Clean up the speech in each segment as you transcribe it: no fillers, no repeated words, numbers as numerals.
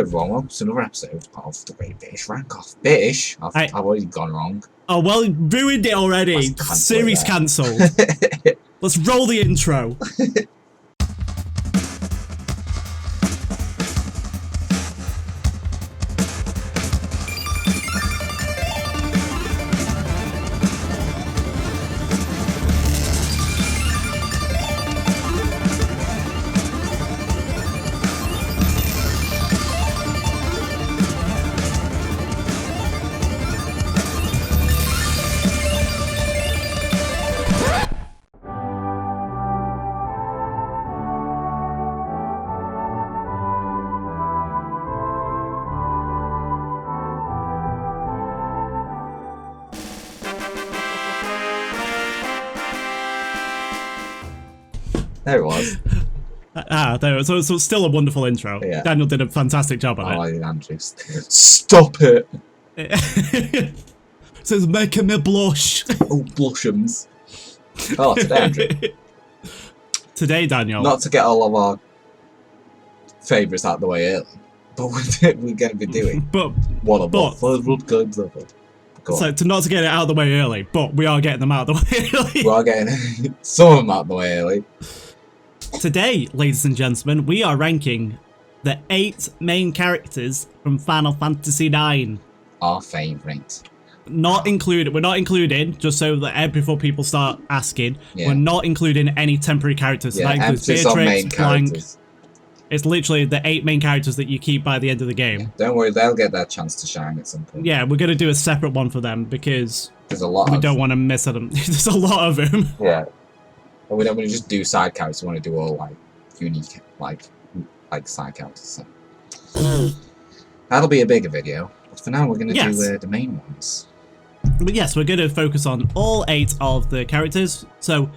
everyone, welcome to another episode of the Great British Rank Off. British? I've already gone wrong. Oh, well, ruined it already. Series cancelled. Let's roll the intro. There it was. There it was. So it's still a wonderful intro. Yeah. Daniel did a fantastic job on it. Andrews. Stop it! It says making me blush. Oh, blushums. Oh, today, Andrew. Today, Daniel. Not to get all of our favourites out of the way early, but we're going to be doing one of our favourite games ever. So not to get it out of the way early, but we are getting them out of the way early. We are getting some of them out of the way early. Today, ladies and gentlemen, we are ranking the 8 main characters from Final Fantasy IX. Our favourite. Not included. We're not including, just so that before people start asking, we're not including any temporary characters. So that includes Beatrix, Blank. It's literally the 8 main characters that you keep by the end of the game. Yeah, don't worry, they'll get their chance to shine at some point. Yeah, we're going to do a separate one for them because there's a lot. We don't want to miss them. There's a lot of them. Yeah. And we don't want to just do side characters. We want to do all like unique, like side characters. So that'll be a bigger video. But for now, we're going to do the main ones. But yes, we're going to focus on all 8 of the characters. So,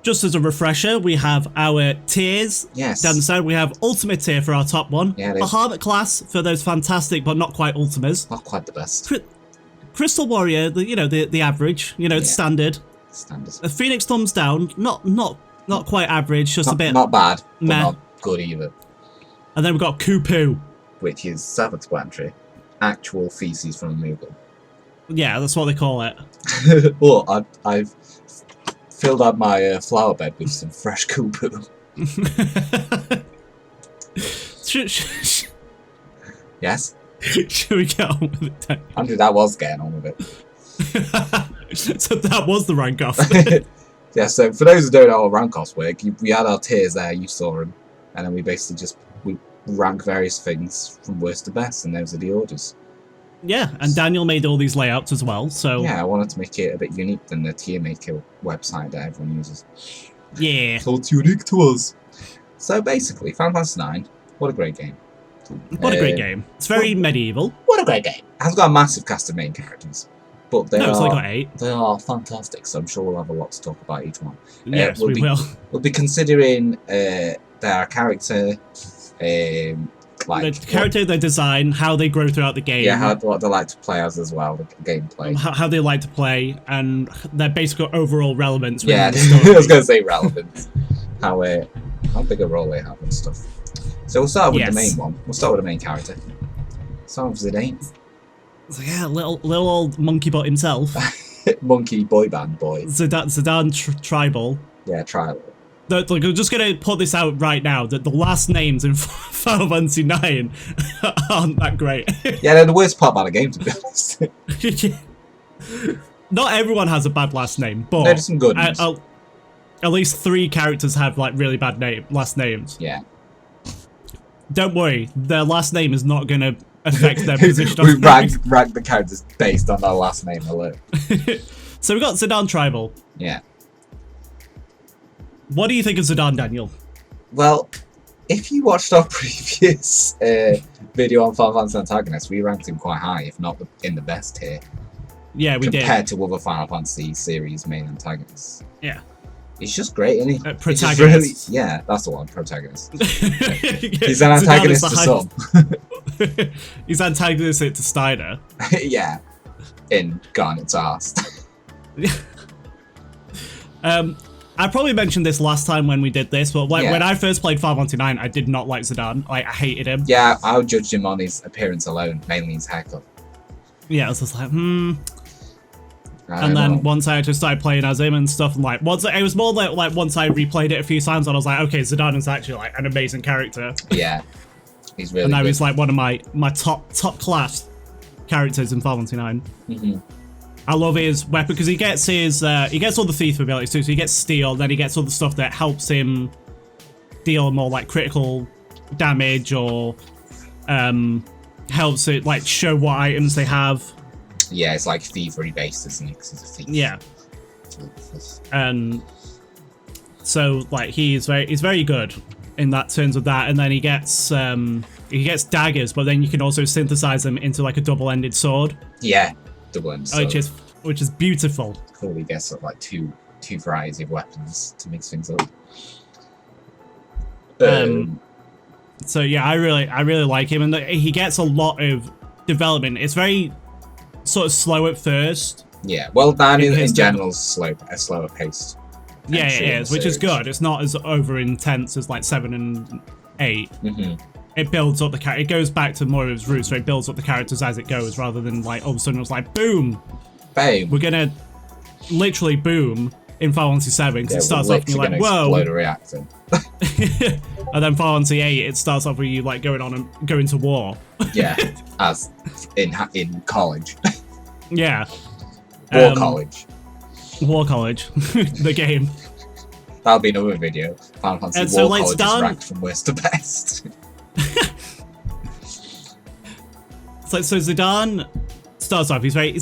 just as a refresher, we have our tiers. Yes. Down the side, we have Ultimate tier for our top one. Yeah, a Hermit class for those fantastic but not quite Ultimas. Not quite the best. Crystal Warrior, the average, it's standard. Standard. A Phoenix Thumbs Down, not quite average, just a bit. Not bad, but not good either. And then we've got Kupu, which is self-explanatory. Actual feces from a Moogle. Yeah, that's what they call it. Well, I've filled out my flower bed with some fresh Kupu. Yes? Should we get on with it, Dan? Andrew, that was getting on with it. So that was the rank off. Yeah, so for those who don't know how rank offs work, we had our tiers there, you saw them, and then we basically we rank various things from worst to best, and those are the orders. Yeah, and Daniel made all these layouts as well, so... Yeah, I wanted to make it a bit unique than the tier maker website that everyone uses. Yeah. So it's unique to us. So basically, Final Fantasy IX, what a great game. What a great game. It's very medieval. What a great game. It has got a massive cast of main characters. But it's only got 8. They are fantastic, so I'm sure we'll have a lot to talk about each one. Yes, we will. We'll be considering their character, the character, their design, how they grow throughout the game. Yeah, what they like to play as well, the gameplay. How they like to play, and their basic overall relevance. Yeah, I was going to say relevance. How big a role they have and stuff. So we'll start with the main one. We'll start with the main character. Start with Zidane. So yeah, little old monkey butt himself. Monkey boy band boy. Zidane Tribal. Yeah, Tribal. Look, I'm just going to put this out right now, that the last names in Final Fantasy IX aren't that great. Yeah, they're the worst part about the game, to be honest. Not everyone has a bad last name, but there's some good ones. At least 3 characters have like really bad last names. Yeah. Don't worry, their last name is not going to affect their position. We rank the characters based on their last name alone. So we got Zidane Tribal. Yeah. What do you think of Zidane, Daniel? Well, if you watched our previous video on Final Fantasy antagonists, we ranked him quite high, if not in the best tier. Yeah, we did. Compared to other Final Fantasy series main antagonists. Yeah. He's just great, isn't he? Protagonist. Really, yeah, that's the one, protagonist. He's an antagonist to some. He's antagonist to Steiner. Yeah. In Garent's arse. I probably mentioned this last time when we did this, but when I first played 519, I did not like Zidane. I hated him. Yeah, I would judge him on his appearance alone, mainly his haircut. Yeah, I was just like, And then once I just started playing as him and stuff, and like it was more like once I replayed it a few times, and I was like, okay, Zidane is actually like an amazing character. Yeah, he's really. And now good. he's like one of my top class characters in 519. Mm-hmm. I love his weapon because he gets all the thief abilities too. So he gets steal, then he gets all the stuff that helps him deal more like critical damage or helps it like show what items they have. Yeah, it's like thievery based, isn't it? 'Cause he's a thief. Yeah. And so like he's very good in that terms of that, and then he gets daggers, but then you can also synthesize them into like a double-ended sword. Yeah, double-ended sword. Which is beautiful. Cool. He gets like two varieties of weapons to mix things up. So yeah, I really like him, and he gets a lot of development. It's very sort of slow at first. Yeah, well, Dan in general is slower paced. Yeah, it is, which is good. It's not as over intense as like 7 and 8. Mm-hmm. It builds up the character. It goes back to more of its roots, so it builds up the characters as it goes, rather than like all of a sudden it's like boom, bam. We're gonna literally boom in 517 because it starts off and you're like whoa, explode a reactor. And then 518 it starts off with you like going to war. Yeah, as in college. Yeah. War College, the game. That'll be another video. Final Fantasy and War so, like, College is ranked from worst to best. So Zidane starts off. He's very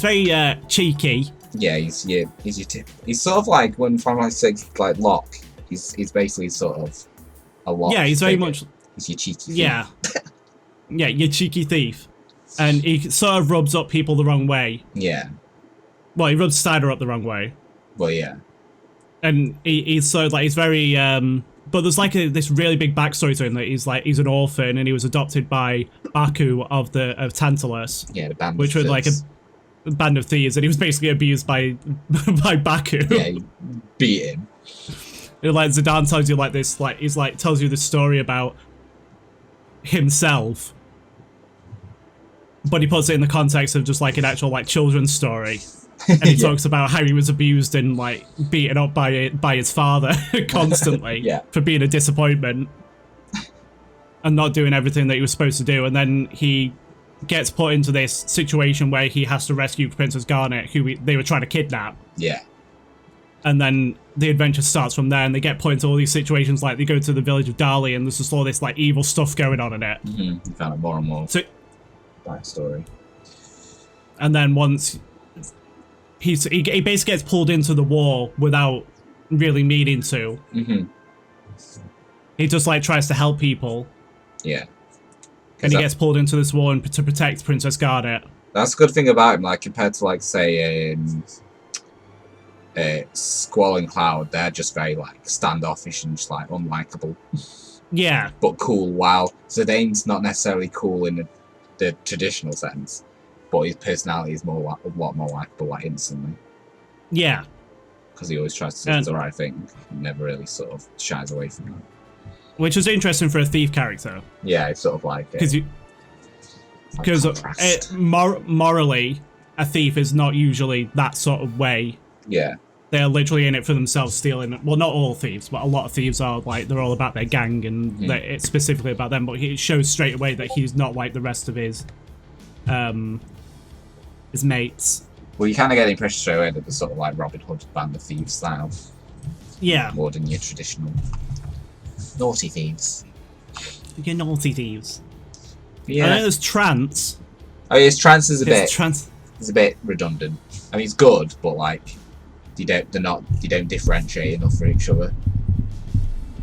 cheeky. Yeah, he's your tip. He's sort of like when Final Fantasy 6 like Locke. He's basically sort of a Locke. Yeah, he's very much. He's your cheeky thief. Yeah. Yeah, your cheeky thief, and he sort of rubs up people the wrong way. Yeah. Well, he rubs Steiner up the wrong way. Well, yeah. And he's so like he's very but there's like this really big backstory to him that he's an orphan and he was adopted by Baku of Tantalus. Yeah, the band which of was like a band of thieves, and he was basically abused by Baku. Yeah, he beat him. And like Zidane tells you like this, like he's like tells you this story about himself, but he puts it in the context of just like an actual like children's story. And he talks about how he was abused and like beaten up by his father constantly for being a disappointment and not doing everything that he was supposed to do. And then he gets put into this situation where he has to rescue Princess Garent, who they were trying to kidnap. Yeah. And then the adventure starts from there, and they get put into all these situations, like they go to the village of Dali, and there's just all this like evil stuff going on in it. Mm-hmm. Kind of more and more backstory. And then once he basically gets pulled into the war without really meaning to. Mm-hmm. He just like tries to help people. Yeah. And he gets pulled into this war to protect Princess Garent. That's a good thing about him, like compared to like say Squall and Cloud, they're just very like standoffish and just like unlikable. Yeah. But cool, while Zidane's not necessarily cool in the traditional sense, but his personality is a lot more likable like instantly. Yeah. Because he always tries to do the right thing and never really sort of shies away from it. Which is interesting for a thief character. Yeah, it's sort of like because morally, a thief is not usually that sort of way. Yeah. They're literally in it for themselves, stealing. Well, not all thieves, but a lot of thieves are like they're all about their gang, and it's specifically about them. But it shows straight away that he's not like the rest of his mates. Well, you kind of get the impression straight away that the sort of like Robin Hood band of thieves style. Yeah. More than your traditional naughty thieves. You're naughty thieves. Yeah. I know there's Trance. Oh, yeah, Trance is a bit redundant. I mean, it's good, but like they don't differentiate enough for each other.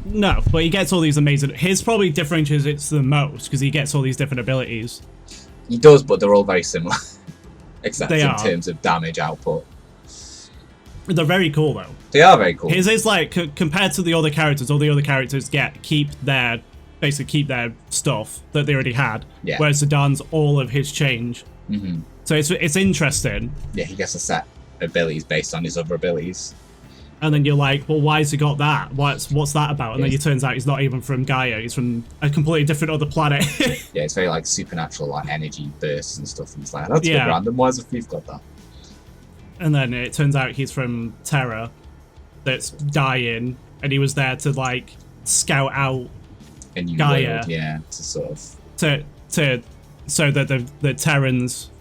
No, but he gets all these amazing. His probably differentiates the most because he gets all these different abilities. He does, but they're all very similar, except in terms of damage output. They're very cool though. They are very cool. His is like compared to the other characters. All the other characters keep their stuff that they already had. Yeah. Whereas Zidane's all of his change. Mm-hmm. So it's interesting. Yeah, he gets a set abilities based on his other abilities. And then you're like, well, why's he got that? What's that about? And then it turns out he's not even from Gaia. He's from a completely different other planet. Yeah, it's very like supernatural, like energy bursts and stuff. And it's like, that's a bit random. Why's the thief got that? And then it turns out he's from Terra, that's dying, and he was there to like scout out a new Gaia. World, yeah, to sort of so that the Terrans,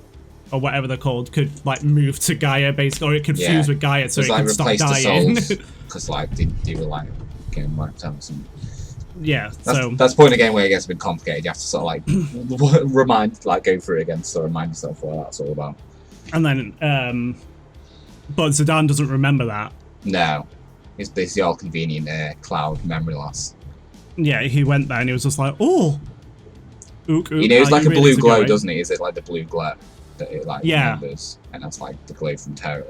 or whatever they're called, could like move to Gaia basically, or it could fuse with Gaia so it like, could stop dying. Because like they were like getting wiped out or something. Yeah, that's the point of the game where it gets a bit complicated. You have to sort of like go through it again, to sort of remind yourself what that's all about. And then, but Zidane doesn't remember that. No, it's basically all convenient cloud memory loss. Yeah, he went there and he was just like, oh. Ook, you know, it's like a blue glow, doesn't it? Is it like the blue glow that it like remembers? And that's like the glow from Terra.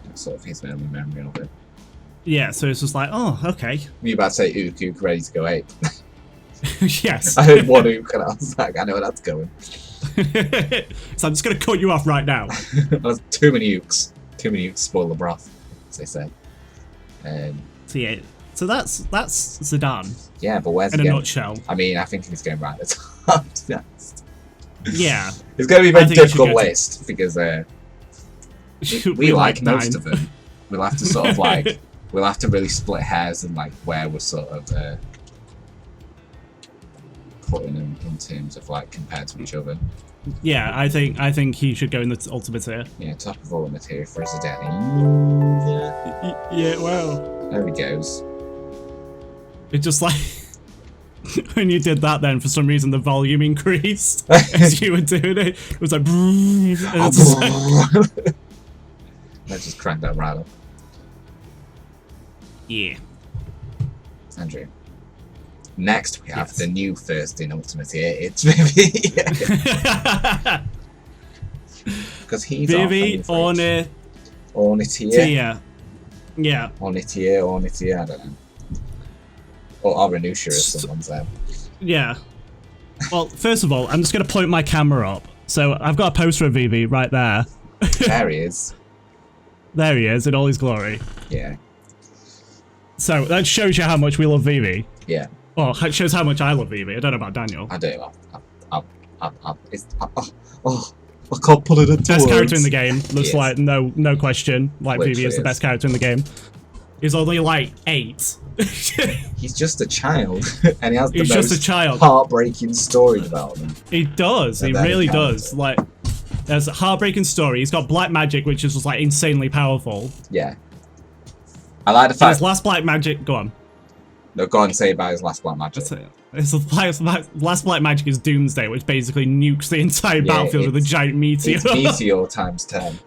That's sort of his memory of it. Yeah, so it's just like, oh, okay. You about to say ook, ready to go ape. Yes. I heard one ook and I was like, I know where that's going. So I'm just going to cut you off right now. There's too many ooks. Too many ooks spoil the broth, as they say. So yeah, so that's Zidane. Yeah, but where's in he a going? nutshell? I mean, I think he's going right at the top. Yeah. It's going to be a very difficult list because we like most of them. We'll have to sort of like we'll have to really split hairs and like where we're sort of putting them in terms of like compared to each other. Yeah, I think he should go in the ultimate tier. Yeah, top of ultimate tier for Zidane. Yeah, well. There he goes. It just like when you did that, then for some reason the volume increased as you were doing it. It was like, let's just crank that right up. Yeah. Andrew. Next we have the new first in Ultimate here. It's Vivi. Because he's Vivi Ornitier. Yeah. Ornitier, I don't know. Or Aranusha as someone said. Yeah. Well, first of all, I'm just going to point my camera up. So I've got a poster of Vivi right there. There he is. There he is in all his glory. Yeah. So that shows you how much we love Vivi. Yeah. Well, it shows how much I love Vivi. I don't know about Daniel. I do. I can't put it into best words. Character in the game. Looks like no question. Like Literally Vivi is the best character in the game. He's only like 8. He's just a child, and he has the most heartbreaking story development. He does. He really does. Like, there's a heartbreaking story. He's got black magic, which is just like insanely powerful. Yeah. I like the fact. His last black magic. Go on. No, go on and say about his last black magic. His last black magic is Doomsday, which basically nukes the entire battlefield with a giant meteor. It's meteor times 10.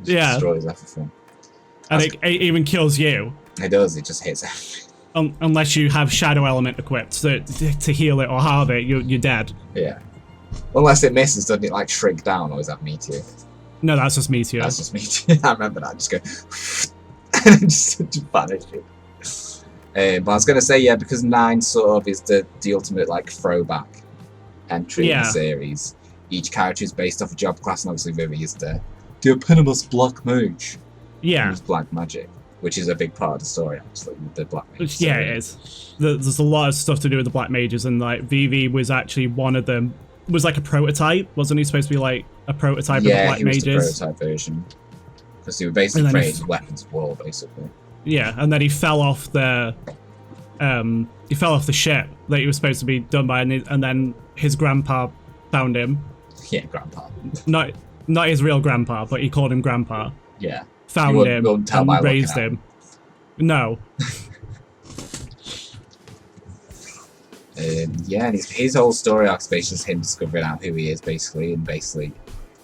Yeah. Destroys everything. And it even kills you. It does. It just hits everything. Unless you have Shadow Element equipped to heal it or halve it, you're dead. Yeah. Unless it misses, doesn't it like shrink down, or is that meteor? No, that's just meteor. That's just meteor. I remember that. Just go and just vanish it. But I was going to say, yeah, because 9 sort of is the ultimate like throwback entry in the series. Each character is based off a job class, and obviously Vivi is the eponymous black mage. Yeah. Who's black magic, which is a big part of the story, actually, with the black mages. Yeah, it is. There's a lot of stuff to do with the black mages, and like Vivi was actually one of them. Was like a prototype, wasn't he supposed to be like a prototype of the black mages? Yeah, he was the prototype version. Because he was basically creating weapons of war, basically. Yeah, and then he fell off the ship that he was supposed to be done by, and then his grandpa found him. Yeah, grandpa. Not his real grandpa, but he called him grandpa. Yeah. Found him and raised him. No. Yeah, and his whole story arc is basically just him discovering out who he is, basically, and basically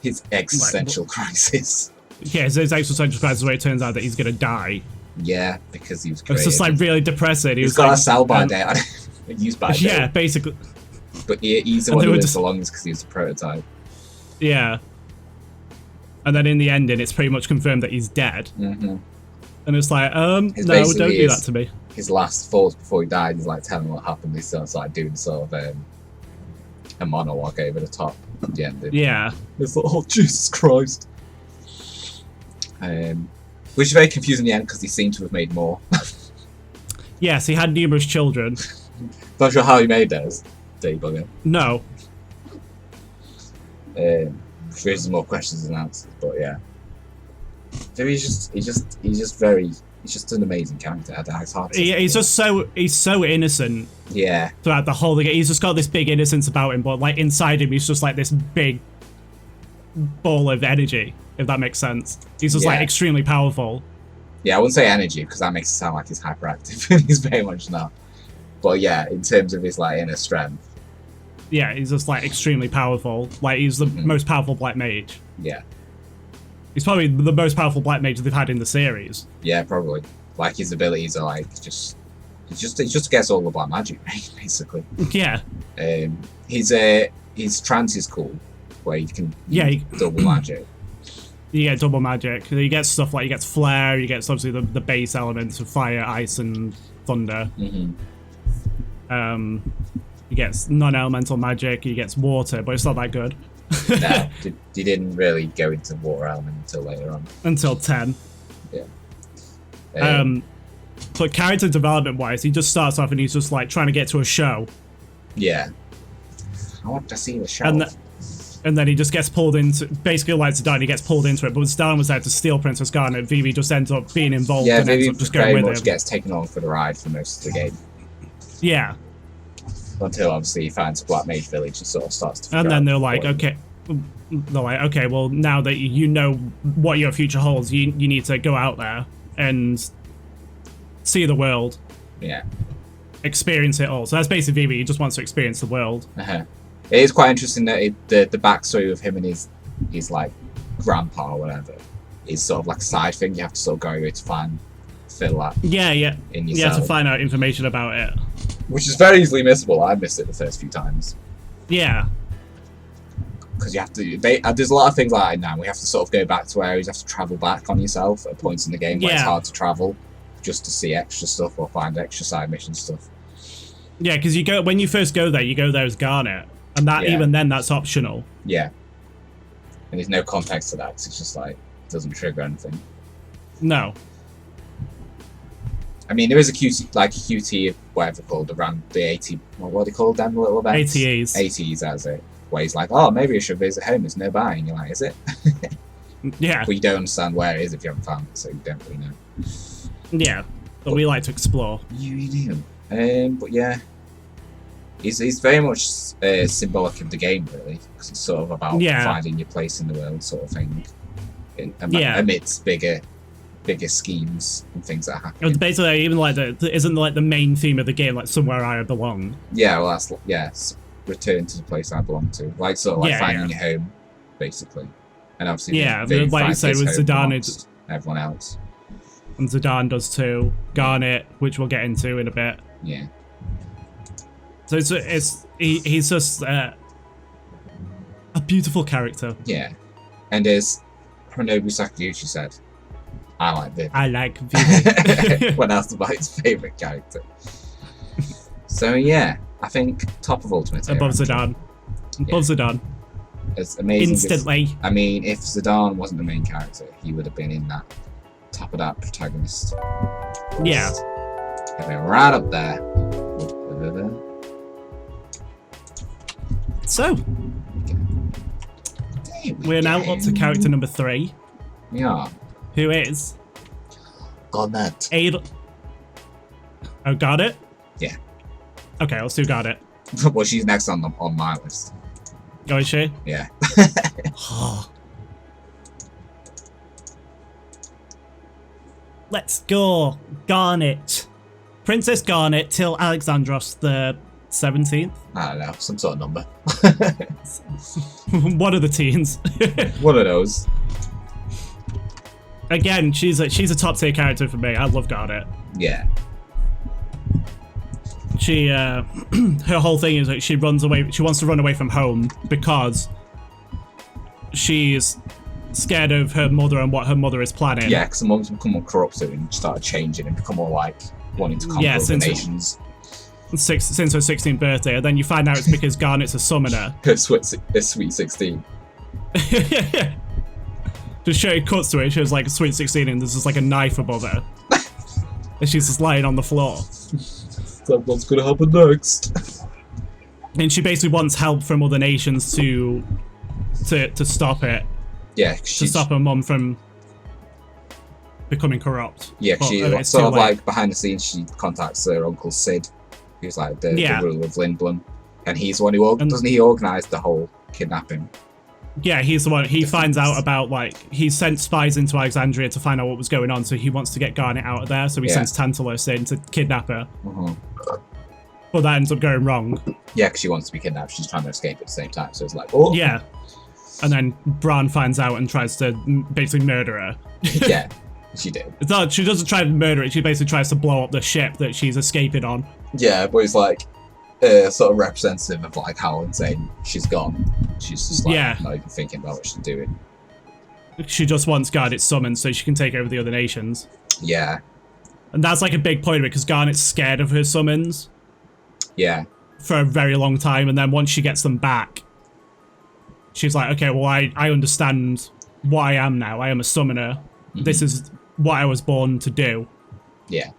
his existential crisis. Yeah, his existential crisis where it turns out that he's gonna die. Yeah, because he was created. It's just like really depressing. He's got a sell-by date. Use by date. Yeah, basically. But he's the one who lives the longest because he was a prototype. Yeah. And then in the ending, it's pretty much confirmed that he's dead. Mm-hmm. And it's like, no, don't do that to me. His last thoughts before he died, he's like telling what happened. He starts like doing sort of a monologue over the top at the end. Yeah. It's like, oh, Jesus Christ. Which is very confusing in the end because he seemed to have made more. Yes, he had numerous children. Not sure how he made those. Debugger. No. Which raises more questions than answers, but yeah. So he's just an amazing character. It's hard to he's so innocent. Yeah. Throughout the whole thing, he's just got this big innocence about him, but like inside him, he's just like this big ball of energy. If that makes sense, he's just like extremely powerful. Yeah, I wouldn't say energy because that makes it sound like he's hyperactive. He's very much not. But yeah, in terms of his like inner strength. Yeah, he's just like extremely powerful. Like he's the most powerful black mage. Yeah. He's probably the most powerful black mage they've had in the series. Yeah, probably. Like his abilities are like it just gets all the black magic, basically. Yeah. His trance is cool, where you can double magic. You get double magic. You get stuff like, you get flare, you get obviously the base elements of fire, ice, and thunder. You get non-elemental magic, you get water, but it's not that good. No, he didn't really go into water element until later on. Until 10. Yeah. But character development-wise, he just starts off and he's just like trying to get to a show. Yeah. I want to see the show. And then he just gets pulled into, basically like Zidane, he gets pulled into it, but Zidane was out to steal Princess Garnet. Vivi just ends up being involved and Vivi ends up just going with him. gets taken on for the ride for most of the game. Yeah. Until obviously he finds a black mage village and sort of starts to. And then they're like, okay, well, now that you know what your future holds, you need to go out there and see the world. Yeah. Experience it all. So that's basically Vivi. He just wants to experience the world. It is quite interesting that the backstory of him and his like grandpa or whatever is sort of like a side thing. You have to sort of go to fill that. Yeah. In yourself. You have to find out information about it. Which is very easily missable. I missed it the first few times. Yeah. Because you have to. There's a lot of things like that now. We have to sort of go back to areas. You have to travel back on yourself at points in the game where it's hard to travel, just to see extra stuff or find extra side mission stuff. Yeah, because when you first go there, you go there as Garnet, and even then that's optional. Yeah. And there's no context to that. Cause it's just like it doesn't trigger anything. No. I mean, there is a QT, whatever called, around the 80, what do they call them, the little events? ATEs. ATEs, that's it. Where he's like, oh, maybe I should visit home, it's nearby. And you're like, is it? Yeah. But you don't understand where it is if you haven't found it, so you don't really know. Yeah, but we like to explore. You do. But yeah. He's very much symbolic of the game, really. Because it's sort of about finding your place in the world, sort of thing. Amidst bigger schemes and things that happen. It's basically even like isn't like the main theme of the game, like somewhere I belong. Yeah, well that's return to the place I belong to. Like sort of like finding your home, basically. And obviously like you say with Zidane, everyone else. And Zidane does too. Garnet, which we'll get into in a bit. Yeah. So he's just a beautiful character. Yeah. And as Hironobu Sakaguchi said, I like Vivi. I like Vivi. When asked about his favourite character. So yeah, I think top of Ultimate Hero. Above Zidane. Above Zidane. It's amazing. Instantly. I mean, if Zidane wasn't the main character, he would have been in that top of that protagonist. Yeah. He'd been right up there. So, we're now up to character number 3. We are. Who is? Garnet. Oh, got it? Yeah. Okay, let's do got it. Well, she's next on my list. Oh, is she? Yeah. Let's go. Garnet. Princess Garnet till Alexandros the 17th? I don't know, some sort of number. One of the teens. One of those. Again, she's a top tier character for me. I love Garnet. Yeah. She, her whole thing is that she runs away. She wants to run away from home because she's scared of her mother and what her mother is planning. Yeah, because the mom's become more corrupted and started changing and become more like wanting to conquer other nations. Since her 16th birthday, and then you find out it's because Garnet's a summoner. Her sweet 16. Just it cuts to it. She was like Sweet 16, and there's just like a knife above her, and she's just lying on the floor. So what's gonna happen next? And she basically wants help from other nations to stop it. Yeah, to stop her mum from becoming corrupt. Yeah, she sort of like behind the scenes. She contacts her uncle Sid, who's like the ruler of Lindblom, and he's the one who doesn't he organise the whole kidnapping. Yeah, he's the one. He finds out about, like, he sent spies into Alexandria to find out what was going on, so he wants to get Garnet out of there, so he sends Tantalus in to kidnap her. But that ends up going wrong. Yeah, because she wants to be kidnapped. She's trying to escape at the same time, so it's like, oh. Yeah. And then Bran finds out and tries to basically murder her. Yeah, she did. It's not, she doesn't try to murder it, she basically tries to blow up the ship that she's escaping on. Yeah, but he's like, sort of representative of like how insane she's gone. She's just like not even thinking about what she's doing. She just wants Garnet summoned so she can take over the other nations. Yeah. And that's like a big point of it, because Garnet's scared of her summons. Yeah. For a very long time, and then once she gets them back, she's like, okay, well, I understand what I am now. I am a summoner. This is what I was born to do. Yeah.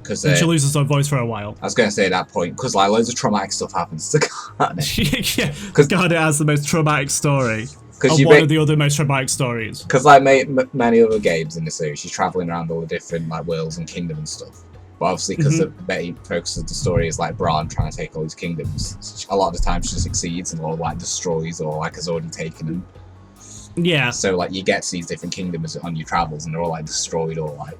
Because she loses her voice for a while. I was going to say at that point, because like loads of traumatic stuff happens to Garnet. Yeah, because Garnet has the most traumatic story. One of the other most traumatic stories. Because like many other games in the series, she's traveling around all the different like worlds and kingdoms and stuff. But obviously, because the main focus of the story is like Bran trying to take all these kingdoms, a lot of the time she succeeds and or like destroys or like has already taken them. Yeah. So like you get to these different kingdoms on your travels, and they're all like destroyed or like.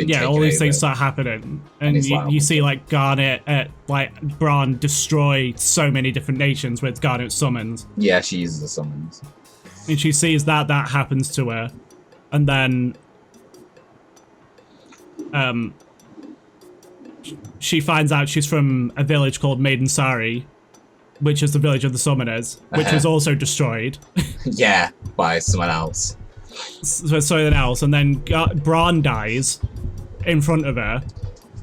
Yeah, all these things start happening, and you see like Garnet, like Bran destroy so many different nations with Garnet summons. Yeah, she uses the summons, and she sees that happens to her, and then she finds out she's from a village called Maiden Sari, which is the village of the summoners, which was also destroyed. Yeah, by someone else. Something else, and then Bran dies in front of her.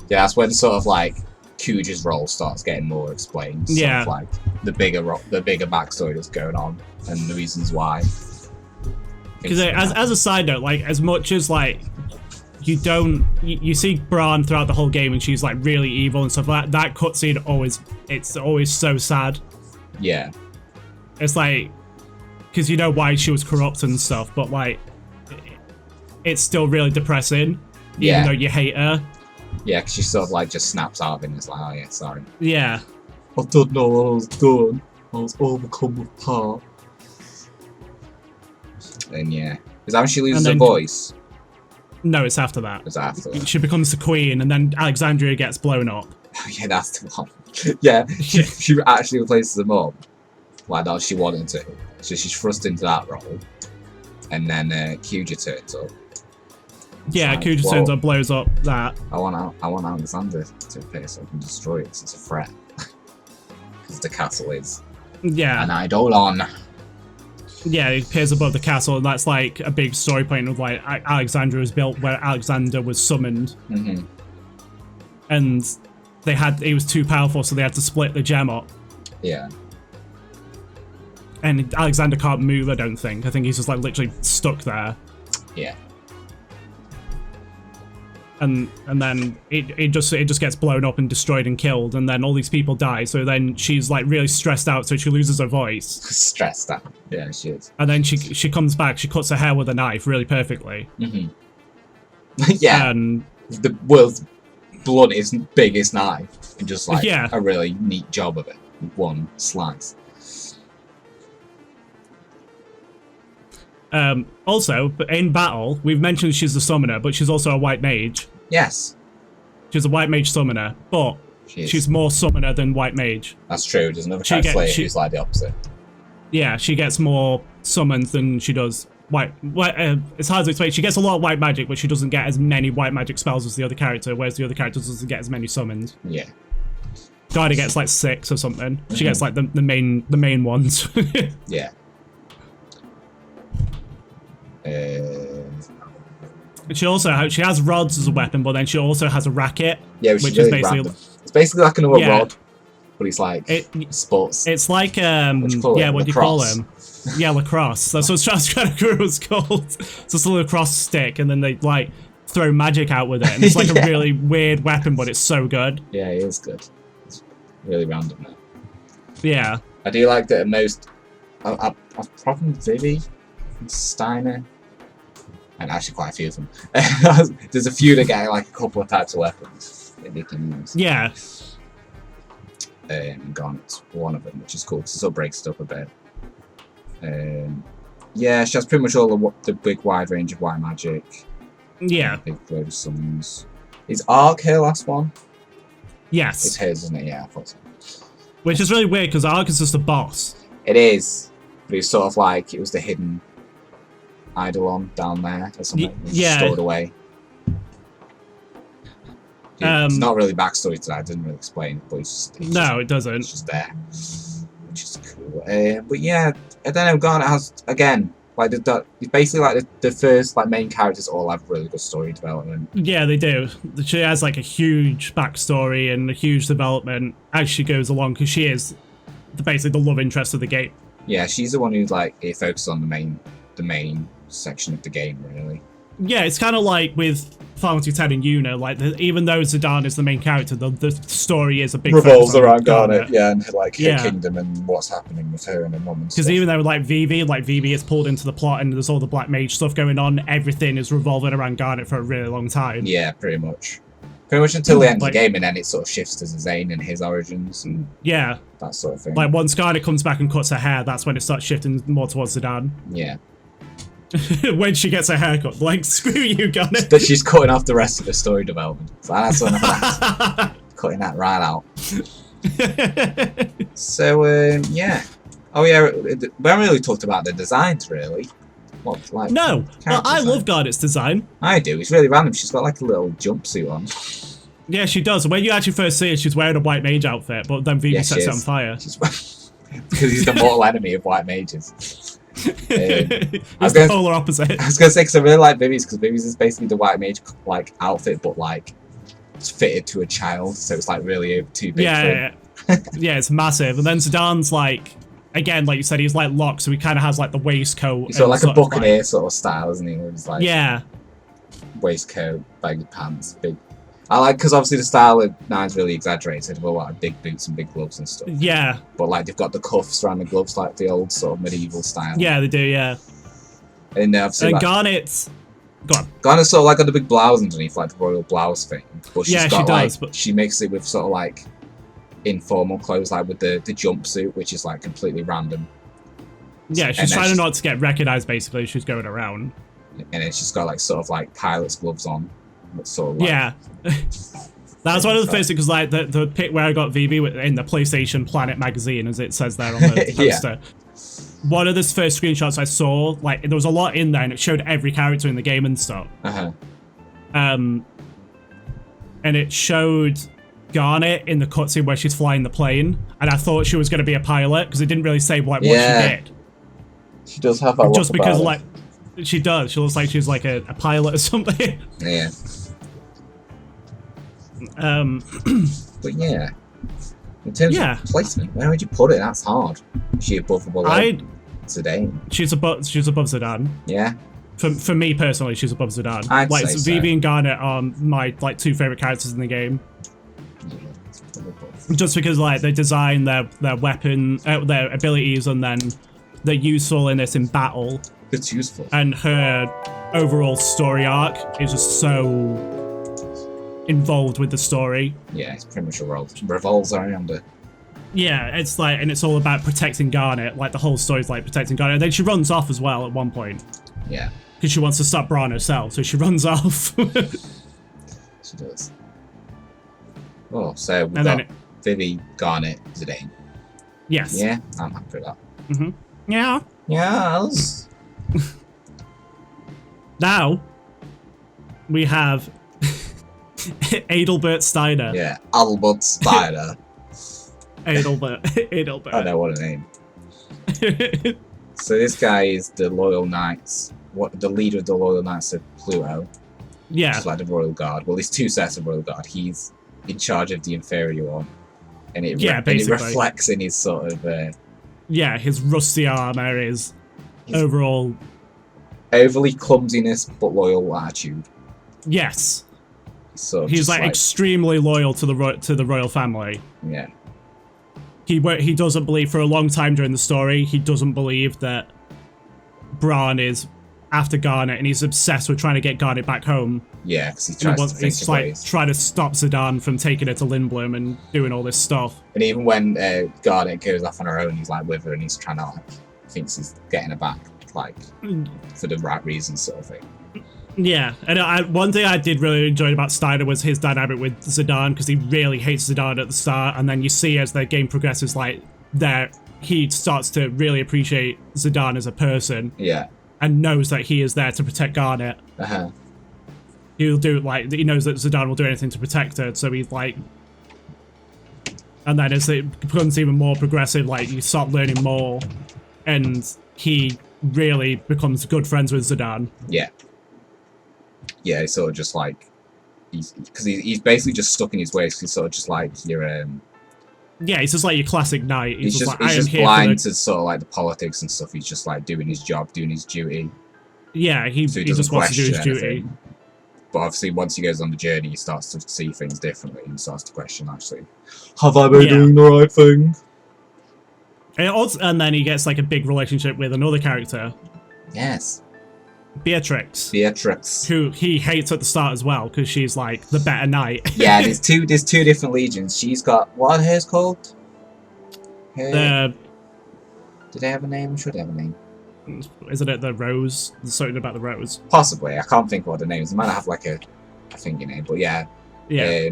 Yeah, that's when sort of like Kuja's role starts getting more explained. Sort of like the bigger backstory that's going on and the reasons why. Because as a side note, like as much as like you see Bran throughout the whole game and she's like really evil and stuff like that cutscene it's always so sad. Yeah. It's like, because you know why she was corrupt and stuff, but like it's still really depressing. Even though you hate her. Yeah, because she sort of like just snaps out of it and is like, oh yeah, sorry. Yeah. I don't know what I was doing. I was overcome with power. And yeah. Is that when she loses her voice? No, it's after that. It's after that. She becomes the queen and then Alexandria gets blown up. Oh yeah, that's the one. Yeah, she actually replaces her mum. Like that she wanted to. So she's thrust into that role. And then Kuja turns up. Yeah, Kuja turns up, blows up that. I want Alexander to appear so I can destroy it. It's a threat. Because the castle is an eidolon. Yeah, it appears above the castle, and that's like a big story point of like Alexandria was built where Alexander was summoned. And he was too powerful, so they had to split the gem up. Yeah. And Alexander can't move, I don't think. I think he's just like literally stuck there. Yeah. And then it just gets blown up and destroyed and killed, and then all these people die. So then she's like really stressed out, so she loses her voice. Stressed out, yeah, she is. And then she comes back. She cuts her hair with a knife really perfectly. Yeah, and the world's bluntest, biggest knife, and just like a really neat job of it with one slice. Also, in battle, we've mentioned she's a summoner, but she's also a white mage. Yes. She's a white mage summoner, but she's more summoner than white mage. That's true. There's another kind of slayer who's like the opposite. Yeah, she gets more summons than she does white. It's hard to explain. She gets a lot of white magic, but she doesn't get as many white magic spells as the other character, whereas the other character doesn't get as many summons. Yeah. Garda gets like 6 or something. She gets like the main ones. Yeah. She has rods as a weapon, but then she also has a racket. Yeah, which is basically it's basically like another rod. but it's like sports. It's like what do you call them? Yeah, lacrosse. That's what I was trying to remember what it's called. It's just a lacrosse stick, and then they like throw magic out with it, and it's like a really weird weapon, but it's so good. Yeah, it is good. It's really random though. Yeah. I do like that most. I've probably Vivi Steiner. And actually quite a few of them. There's a few that get like a couple of types of weapons that they can use. Yeah. Garent's one of them, which is cool because it sort of breaks it up a bit. Yeah, she has pretty much all the big wide range of white magic. Yeah. Big load of summons. Is Arc her last one? Yes. It's hers, isn't it? Yeah, I thought so. Which is really weird because Arc is just a boss. It is. But it's sort of like it was the hidden Eidolon down there or something. Yeah. Stored away. It's not really backstory to that. I didn't really explain, but it doesn't. It's just there, which is cool. But yeah, I don't know. Garent has again like it's basically like the first like main characters all have really good story development. Yeah, they do. She has like a huge backstory and a huge development as she goes along because she is basically the love interest of the game. Yeah, she's the one who's like focuses on the main section of the game, really. Yeah, it's kind of like with Final Fantasy X and Yuna, like even though Zidane is the main character, the story is a big revolves around Garent, yeah, and like her kingdom and what's happening with her and her mum and stuff. Because even though like Vivi is pulled into the plot and there's all the black mage stuff going on, everything is revolving around Garent for a really long time. Yeah, pretty much. Pretty much until the end of the game, and then it sort of shifts to Zidane and his origins and that sort of thing. Like once Garent comes back and cuts her hair, that's when it starts shifting more towards Zidane. Yeah. When she gets her haircut, like screw you, Garent. That she's cutting off the rest of the story development. So that's what I'm cutting that right out. So yeah. Oh yeah, we haven't really talked about the designs really. What, like, no, well, I love Garent's design. I do. It's really random. She's got like a little jumpsuit on. Yeah, she does. When you actually first see her, she's wearing a white mage outfit, but then Vivi sets it on fire. Because he's the mortal enemy of white mages. It's the polar opposite. I was gonna say because I really like Vivi's because Vivi's is basically the white mage like outfit, but like it's fitted to a child, so it's like really too big. Yeah, yeah, it's massive. And then Zidane's like, again, like you said, he's like locked, so he kind of has like the waistcoat. He's got like a buccaneer sort of style, isn't he? It's like waistcoat, baggy pants, big. I like because obviously the style of Nine's really exaggerated with a lot of big boots and big gloves and stuff. Yeah. But like they've got the cuffs around the gloves like the old sort of medieval style. Yeah, they do. Yeah. And obviously, and Garnet's. Go on. Garnet's sort of like got the big blouse underneath, like the royal blouse thing. But she's got, she does. But she makes it with sort of like informal clothes, like with the jumpsuit, which is like completely random. Yeah, she's trying not to get recognized. Basically, she's going around. And then she's got like sort of like pilot's gloves on. Sort of like, yeah. That was one of the first things, because like the pic where I got Vivi in the PlayStation Planet magazine, as it says there on the poster. One of the first screenshots I saw, like there was a lot in there, and it showed every character in the game and stuff. And it showed Garnet in the cutscene where she's flying the plane, and I thought she was going to be a pilot because it didn't really say what she did. She does have that. Just because, like, she does. She looks like she's like a pilot or something. Yeah. But yeah, in terms of placement, where would you put it? That's hard. Is she above the Zidane? She's above Zidane. Yeah. For me personally, she's above Zidane. I'd like say Vivi and Garnet are my like two favorite characters in the game. Yeah, just because like they design their weapon, their abilities, and then they're useful in this in battle. It's useful. And her overall story arc is just so involved with the story. Yeah, it's pretty much revolves around it. Yeah, it's like, and it's all about protecting Garnet. Like the whole story's like protecting Garnet. And then she runs off as well at one point. Yeah. Because she wants to stop Bran herself, so she runs off. She does. Oh, so we've got Vivi, Garnet, Zidane. Yes. Yeah, I'm happy with that. Yeah. Yes. Now we have Adalbert Steiner. Yeah, Adalbert Steiner. Adalbert. I know, what a name. So this guy is the Loyal Knights, the leader of the Loyal Knights of Pluto. Yeah. Which is like the Royal Guard. Well, there's two sets of Royal Guard. He's in charge of the inferior one. and it reflects in his sort of his rusty armor, his overall overly clumsiness but loyal attitude. Yes. So he's like extremely loyal to the royal family. Yeah. He doesn't believe, for a long time during the story, he doesn't believe that Bran is after Garnet, and he's obsessed with trying to get Garnet back home. Yeah, because he's like trying to stop Zidane from taking her to Lindblom and doing all this stuff. And even when Garnet goes off on her own, he's like with her, and he's trying to thinks he's getting her back, like for the right reasons, sort of thing. Yeah, and one thing I did really enjoy about Steiner was his dynamic with Zidane, because he really hates Zidane at the start, and then you see as the game progresses, like, he starts to really appreciate Zidane as a person. Yeah. And knows that he is there to protect Garnet. Uh-huh. He'll do, like, he knows that Zidane will do anything to protect her, so he's like... And then as it becomes even more progressive, like, you start learning more, and he really becomes good friends with Zidane. Yeah. Yeah, it's sort of just like... Because he's basically just stuck in his ways, he's sort of just like your... Yeah, he's just like your classic knight. He's just blind to sort of like the politics and stuff. He's just like doing his job, doing his duty. Yeah, he just wants to do his duty. But obviously, once he goes on the journey, he starts to see things differently and starts to question, actually, have I been doing the right thing? And then he gets like a big relationship with another character. Yes. Beatrix. Who he hates at the start as well, because she's like the better knight. Yeah, there's two different legions. She's got, what are hers called? Do they have a name? I'm sure they have a name. Isn't it the Rose? Something about the Rose. Possibly. I can't think of what the name is. It might have like a thingy name, but yeah. Yeah.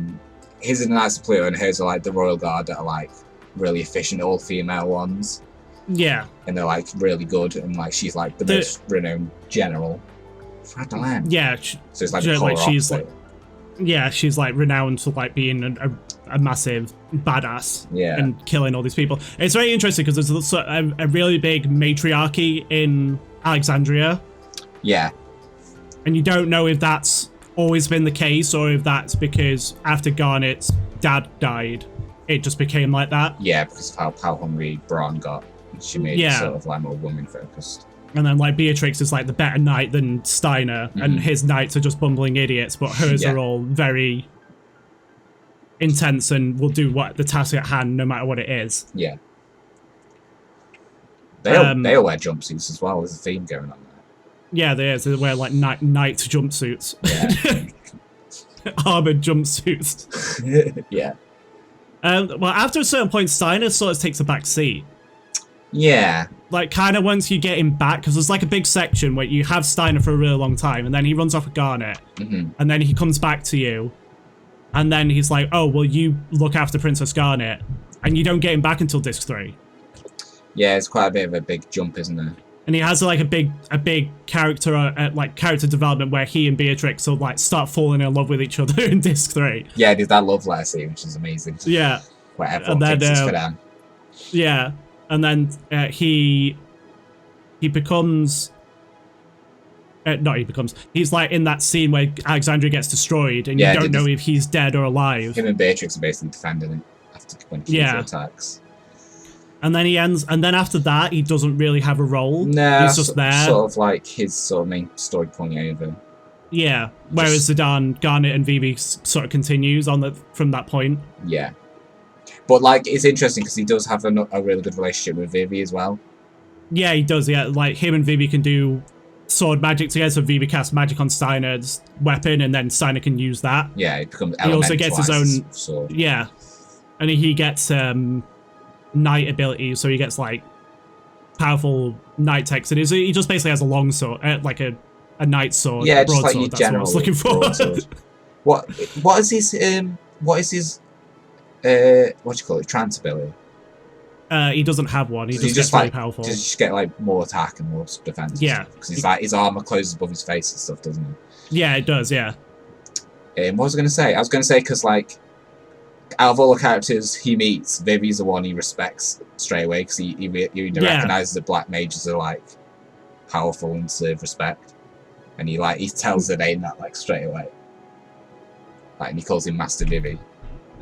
His are the Knights of Pluto, and hers are like the Royal Guard that are like really efficient, all female ones. Yeah. And they're like really good, and like she's like the most renowned general for the land. Yeah. So it's like the polar opposite. Yeah, she's like renowned for like being a massive badass. Yeah. And killing all these people. It's very interesting because there's a really big matriarchy in Alexandria. Yeah. And you don't know if that's always been the case or if that's because after Garnet's dad died, it just became like that. Yeah, because of how hungry Bran got. She made it sort of like more woman focused. And then like Beatrix is like the better knight than Steiner, and his knights are just bumbling idiots, but hers are all very intense and will do the task at hand no matter what it is. Yeah. They all wear jumpsuits as well. There's a theme going on there. Yeah, there is. They wear like night jumpsuits. Yeah. Armored jumpsuits. Yeah. Well, after a certain point, Steiner sort of takes a back seat. Yeah. Like, kind of once you get him back, because there's like a big section where you have Steiner for a really long time, and then he runs off with Garnet, and then he comes back to you, and then he's like, oh, well, you look after Princess Garnet, and you don't get him back until disc 3. Yeah, it's quite a bit of a big jump, isn't it? And he has like a big character character development where he and Beatrix will like start falling in love with each other in disc 3. Yeah, there's that love letter scene, which is amazing. Yeah. Where everyone thinks it's for them. Yeah. And then he becomes... he's like in that scene where Alexandria gets destroyed and you don't know if he's dead or alive. Him and Beatrix are basically defending him when he attacks. And then then after that, he doesn't really have a role. No, he's just there. Sort of like his sort of main story point over. Yeah, whereas Zidane, Garnet, and Vivi sort of continues from that point. Yeah. But, like, it's interesting because he does have a really good relationship with Vivi as well. Yeah, he does, yeah. Like, him and Vivi can do sword magic together, so Vivi casts magic on Steiner's weapon, and then Steiner can use that. Yeah, it becomes He also gets his own... sword. Yeah. And he gets knight abilities, so he gets, like, powerful knight techs. And he just basically has a long sword, like a knight sword. Yeah, just like your that's general what I was looking for. What is his what do you call it? Trance ability. He doesn't have one. He just gets like, really powerful. Does he just get like more attack and more defense? Yeah, because he's like his armor closes above his face and stuff, doesn't it? Yeah, it does. Yeah. What was I going to say? I was going to say because like out of all the characters he meets, Vivi's the one he respects straight away because he recognizes that black mages are like powerful and deserve respect, and he tells Zidane that like straight away. Like, and he calls him Master Vivi.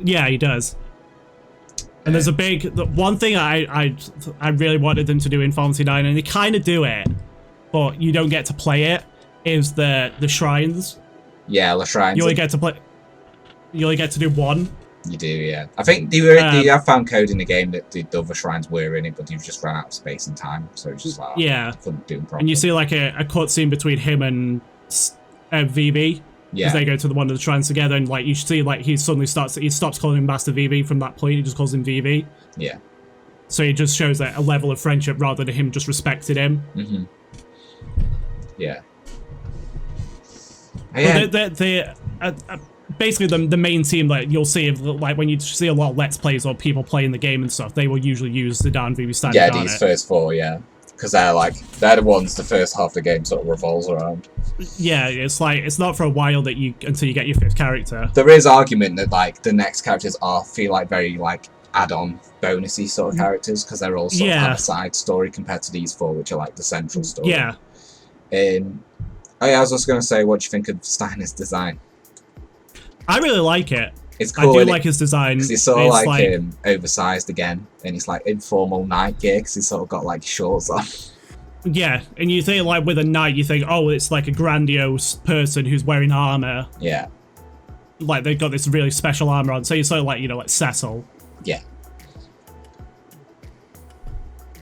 Yeah, he does. And there's a one thing I really wanted them to do in Final Fantasy 9, and they kind of do it, but you don't get to play it, is the shrines. Yeah, the shrines. You only get to play. You only get to do one. You do, yeah. I think you have found code in the game that the other shrines were in it, but you've just run out of space and time, so it's just like, yeah, I couldn't do them properly. And you see like a cutscene between him and Vivi. Yeah. As they go to one of the shrines together, and like you see, like he stops calling him Master Vivi from that point. He just calls him Vivi. Yeah. So it just shows a level of friendship rather than him just respecting him. Mm-hmm. Yeah. Basically, the main team that you'll see, like when you see a lot of Let's Plays or people playing the game and stuff, they will usually use Zidane, Vivi, Steiner. Yeah, these first four, yeah. Because they're the ones the first half of the game sort of revolves around. Yeah, it's like it's not for a while until you get your fifth character. There is argument that like the next characters feel like very like add-on bonusy sort of characters because they're all sort of have a side story compared to these four, which are like the central story. Yeah. Oh yeah, I was just gonna say, what do you think of Steiner's design? I really like it. It's cool. I do like his design. Because he's sort of like oversized again, and it's like informal night gear because he's sort of got like shorts on. Yeah, and you think like with a knight, you think, oh, it's like a grandiose person who's wearing armor. Yeah. Like they've got this really special armor on, so you're sort of like, you know, like Cecil. Yeah.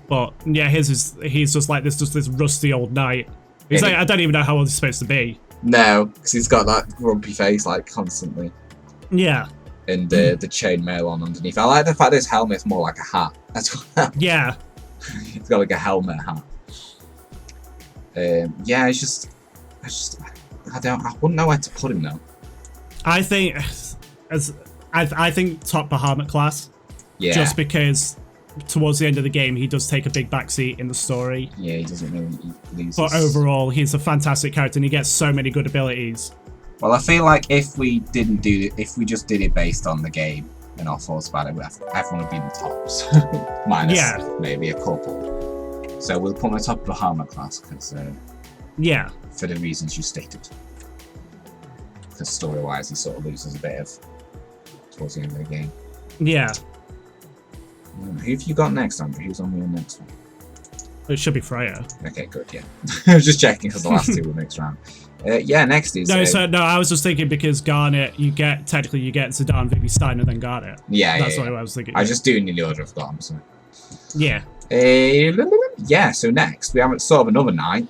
But yeah, he's just like this rusty old knight. He's like, I don't even know how old he's supposed to be. No, because he's got that grumpy face like constantly. Yeah. And the chainmail on underneath. I like the fact his helmet's more like a hat as well. Yeah. He's got like a helmet hat. Yeah, I wouldn't know where to put him though. I think I think top Bahamut class. Yeah. Just because towards the end of the game he does take a big backseat in the story. Yeah, he doesn't really lose. But overall, he's a fantastic character and he gets so many good abilities. Well, I feel like if we just did it based on the game and our thoughts about it, everyone would be in the tops. Minus maybe a couple. So we'll put my top Bahamut class because for the reasons you stated. Because story-wise, he sort of loses a bit of towards the end of the game. Yeah. Who have you got next, Andrew? Who's on your next one? It should be Freya. Okay, good, yeah. I was just checking because the last two were mixed round. Yeah, next is... No, I was just thinking because Garnet, you get Zidane, Vivi, Steiner, then Garnet. Yeah, That's what I was thinking. I was just doing in the order I've got them, so... Yeah. Yeah, so next, we have sort of another knight,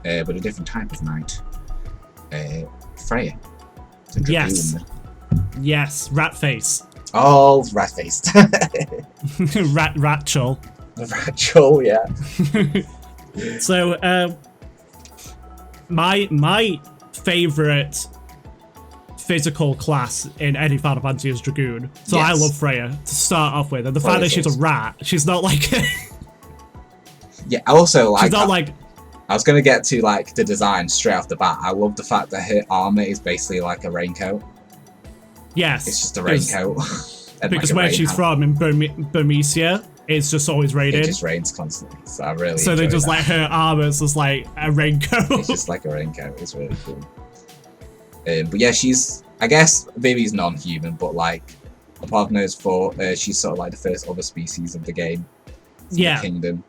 but a different type of knight. Freya. Yes. Yes, Ratface. Oh, rat-faced. Ratchel. Ratchel, yeah. So, my favourite physical class in any Final Fantasy is Dragoon. So I love Freya to start off with. And the fact that she's a rat, she's not like... yeah, also like... She's not like... I was going to get to like the design straight off the bat. I love the fact that her armour is basically like a raincoat. Yes. It's just a raincoat. Because where she's from, in Burmecia, it's just always raining. It just rains constantly, so I really So they just like her armor is just like a raincoat. It's just like a raincoat. It's really cool. But yeah, I guess Vivi's non-human, but like apart from those four, she's sort of like the first other species of the game. Yeah. The kingdom.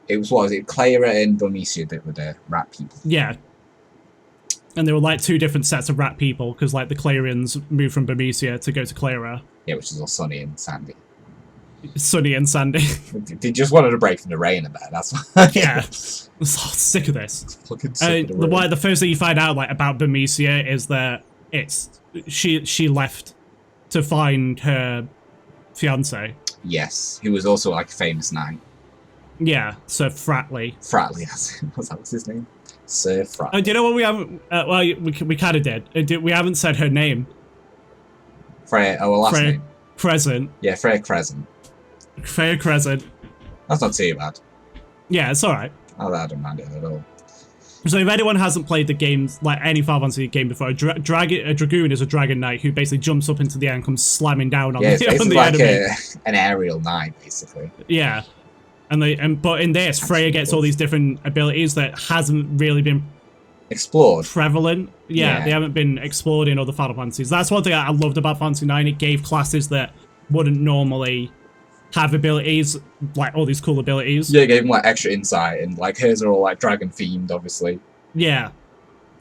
It was Clara and Burmecia that were the rat people. Yeah. And there were like two different sets of rat people because like the Clarians moved from Burmecia to go to Clara. Yeah, which is all sunny and sandy. Sunny and sandy. They just wanted a break from the rain a bit. That's why. Yeah. I'm so sick of this. Fucking sick of the first thing you find out like about Burmecia is that she left to find her fiance. Yes, who was also like a famous knight. Yeah, Sir Fratley. Fratley, what's his name? Sir Fratley. Do you know what we haven't? Well, we kind of did. We haven't said her name. Freya. Oh, well, last Freya name. Crescent. Yeah, Freya Crescent. Freya Crescent. That's not too bad. Yeah, it's all right. I don't mind it at all. So if anyone hasn't played the games, like any Final Fantasy game before, a Dragoon is a Dragon Knight who basically jumps up into the air and comes slamming down on, it's on the like enemy. An aerial knight, basically. Yeah. But in this, Freya gets all these different abilities that hasn't really been explored. Prevalent. Yeah, they haven't been explored in other Final Fantasies. That's one thing I loved about Fantasy 9. It gave classes that wouldn't normally have abilities, like all these cool abilities. Yeah, gave him like extra insight, and like hers are all like dragon themed, obviously. Yeah.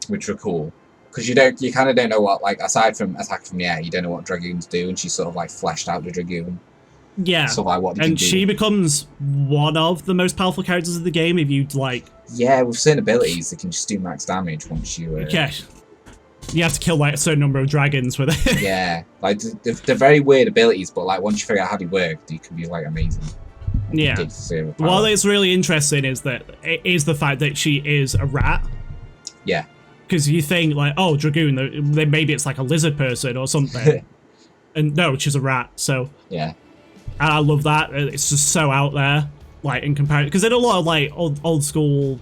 Which are cool. Because you kind of don't know what, like, aside from attack from the air, you don't know what dragoons do, and she's sort of like fleshed out the dragoon. Yeah. Sort of like what they and can do. She becomes one of the most powerful characters of the game if you like. Yeah, with certain abilities, they can just do max damage once you. Yeah. You have to kill like a certain number of dragons with it. Yeah, like they're very weird abilities, but like once you figure out how they work, they can be like amazing. Yeah. What is really interesting is that it is the fact that she is a rat. Yeah. Because you think like, oh, dragoon, then maybe it's like a lizard person or something, and no, she's a rat. So yeah, and I love that. It's just so out there, like in comparison. Because in a lot of like old school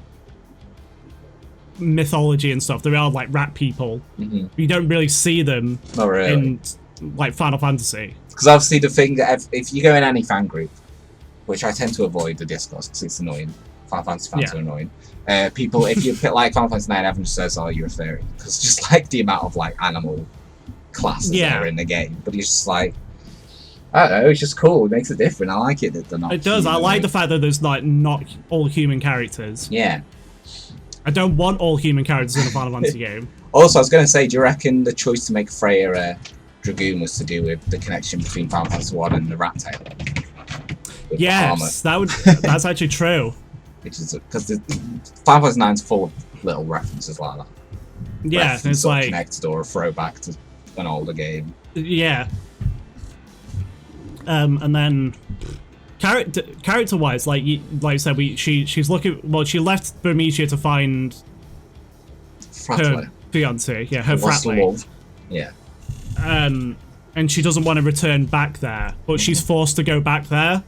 mythology and stuff, there are like rat people. You don't really see them in like Final Fantasy. Because obviously the thing that if you go in any fan group, which I tend to avoid the discourse because it's annoying. Final Fantasy fans are annoying. People, if you put like Final Fantasy 9, everyone just says, "Oh, you're a fairy," because just like the amount of like animal classes that are in the game. But it's just like, I don't know, it's just cool. It makes it different. I like it that they're not. It does. I like the fact that there's like not all human characters. Yeah. I don't want all human characters in a Final Fantasy game. Also, I was going to say, do you reckon the choice to make Freya a dragoon was to do with the connection between Final Fantasy 1 and the rat tail? Yes, that's actually true. Which is because Final Fantasy 9's full of little references like that. Yeah, it's like connected or a throwback to an older game. Yeah. And then character-wise, like I said, she's looking. Well, she left Bermesia to find her fiance. Yeah, her Fratley. Yeah. And she doesn't want to return back there, but she's forced to go back there.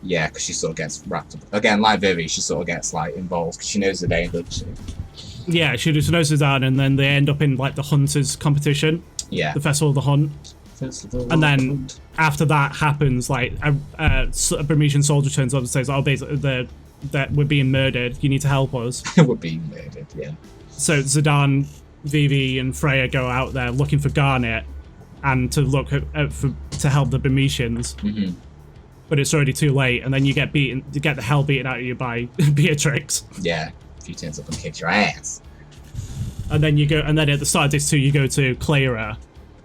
Yeah, because she sort of gets wrapped up. Again, like Vivi, she sort of gets like involved because she knows the danger. Yeah, she just knows Zidane, and then they end up in like the Hunters competition. Yeah. The Festival of the Hunt. And then after that happens, like a Bermesian soldier turns up and says, "Oh, basically, that we're being murdered. You need to help us." We're being murdered. Yeah. So Zidane, Vivi, and Freya go out there looking for Garnet, and to look to help the Bermesians. But it's already too late, and then you get the hell beaten out of you by Beatrix. Yeah, she turns up and kicks your ass. And then at the start of this 2, you go to Clara,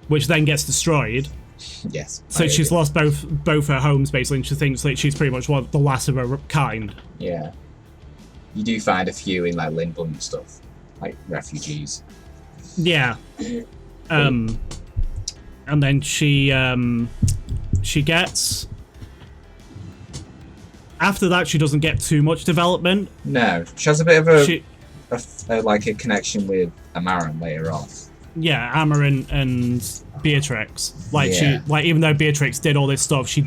which then gets destroyed. Yes. So she's lost both her homes basically, and she thinks that she's pretty much the last of her kind. Yeah. You do find a few in like Lindblom and stuff, like refugees. Yeah. And then she gets. After that, she doesn't get too much development. No, she has a bit of a connection with Amarant later on. Yeah, Amarant and Beatrix. Even though Beatrix did all this stuff, she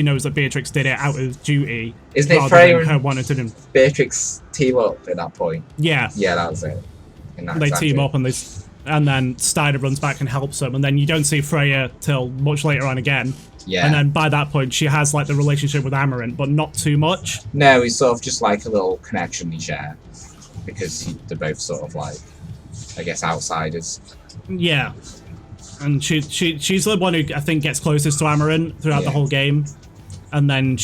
knows that Beatrix did it out of duty. Isn't it Freya her wanting to do? Beatrix team up at that point? Yeah. Yeah, that was it. They team up and then Steiner runs back and helps them, and then you don't see Freya till much later on again. Yeah. And then by that point, she has like the relationship with Amarant, but not too much. No, he's sort of just like a little connection they share, because they're both sort of like, I guess, outsiders. Yeah. And she's the one who I think gets closest to Amarant throughout the whole game. And then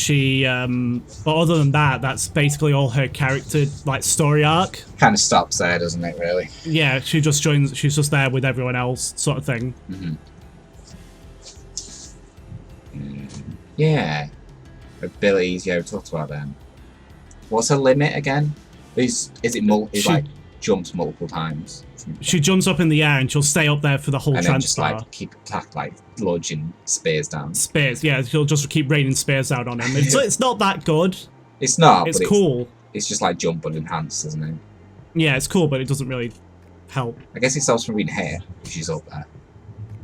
but other than that, that's basically all her character, like, story arc. Kind of stops there, doesn't it, really? Yeah, she's just there with everyone else, sort of thing. Yeah. Abilities, we talked about them. What's her limit again? Is it like jumps multiple times? She jumps up in the air and she'll stay up there for the whole transfer. And just like keep lodging spears down. Spears, yeah, she'll just keep raining spears out on him. It's not that good. It's not. It's cool. It's just like jump but enhanced, isn't it? Yeah, it's cool, but it doesn't really help. I guess it stops from being hit if she's up there.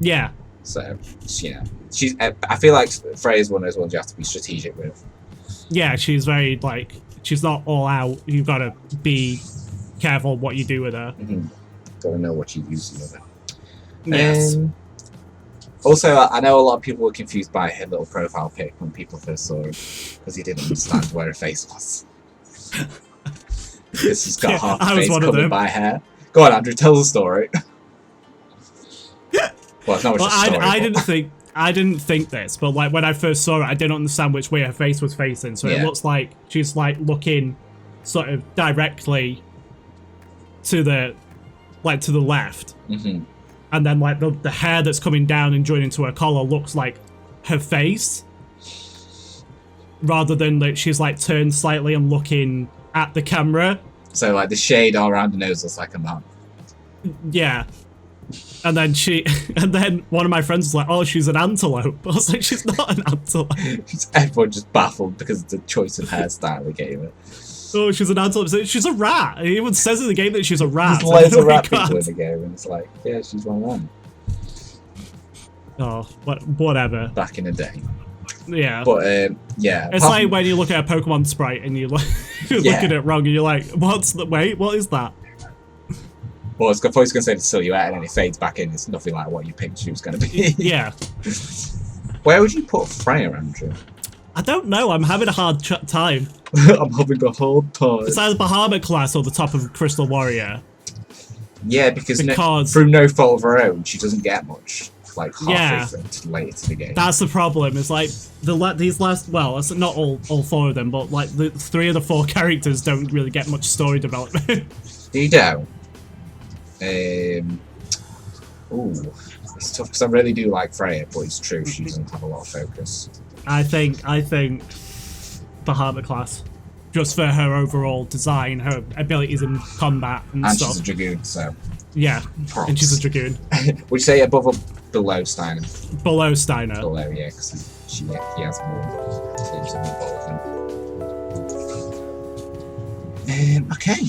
Yeah. So, she's. I feel like Freya's one of those ones you have to be strategic with. Yeah, she's very she's not all out. You've got to be careful what you do with her. Gotta know what you're using with her. Yes. Also, I know a lot of people were confused by her little profile pic when people first saw her, because he didn't understand where her face was. Because she's got half the face covered by hair. Go on, Andrew, tell the story. Well, it's not much a story. I didn't think this, but like when I first saw it, I didn't understand which way her face was facing. So it looks like she's like looking sort of directly to the left. Mm-hmm. And then like the hair that's coming down and joining to her collar looks like her face, rather than like she's like turned slightly and looking at the camera. So like the shade all around her nose looks like a man. Yeah. And then one of my friends was like, "Oh, she's an antelope." I was like, "She's not an antelope." Everyone just baffled because of the choice of hairstyle they gave it. Oh, she's an antelope. She's a rat. It even says in the game that she's a rat. There's loads of rat people in the game, and it's like, yeah, she's one of them. Oh, whatever. Back in the day. Yeah. But, yeah. It's like when you look at a Pokemon sprite and you look at it wrong and you're like, what is that? Well, I was going to say the silhouette and then it fades back in. It's nothing like what you pictured she was going to be. Yeah. Where would you put Freya, Andrew? I don't know. I'm having a hard time. I'm having a hard time. It's either Bahamut class or the top of Crystal Warrior. Yeah, because through no fault of her own, she doesn't get much. Like halfway through later to the game. That's the problem. It's like these last, well, it's not all 4 of them, but like the 3 of the 4 characters don't really get much story development. You don't. Ooh, it's tough because I really do like Freya, but it's true she doesn't have a lot of focus. I think Bahamut class, just for her overall design, her abilities in combat and stuff. And she's a Dragoon, so yeah, props. And she's a Dragoon. Would you say above or below Steiner? Below Steiner. Below, yeah, because he has more teams than both. Okay.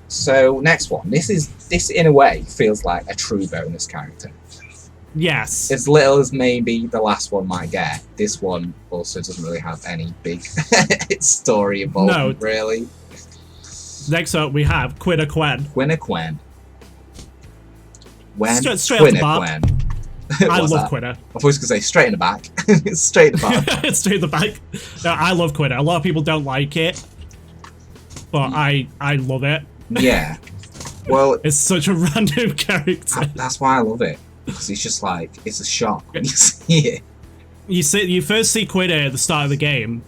So next one. This in a way feels like a true bonus character. Yes. As little as maybe the last one might get, this one also doesn't really have any big story involved, really. Next up we have Quina Quen. Quina Quen. Straight off the bat. I love Quina. I thought I was going to say straight in the back. Straight in the back. Straight in the back. No, I love Quina. A lot of people don't like it, but I love it. Yeah. Well, it's such a random character. That's why I love it. Because it's just like, it's a shock when you see it. You first see Quina at the start of the game,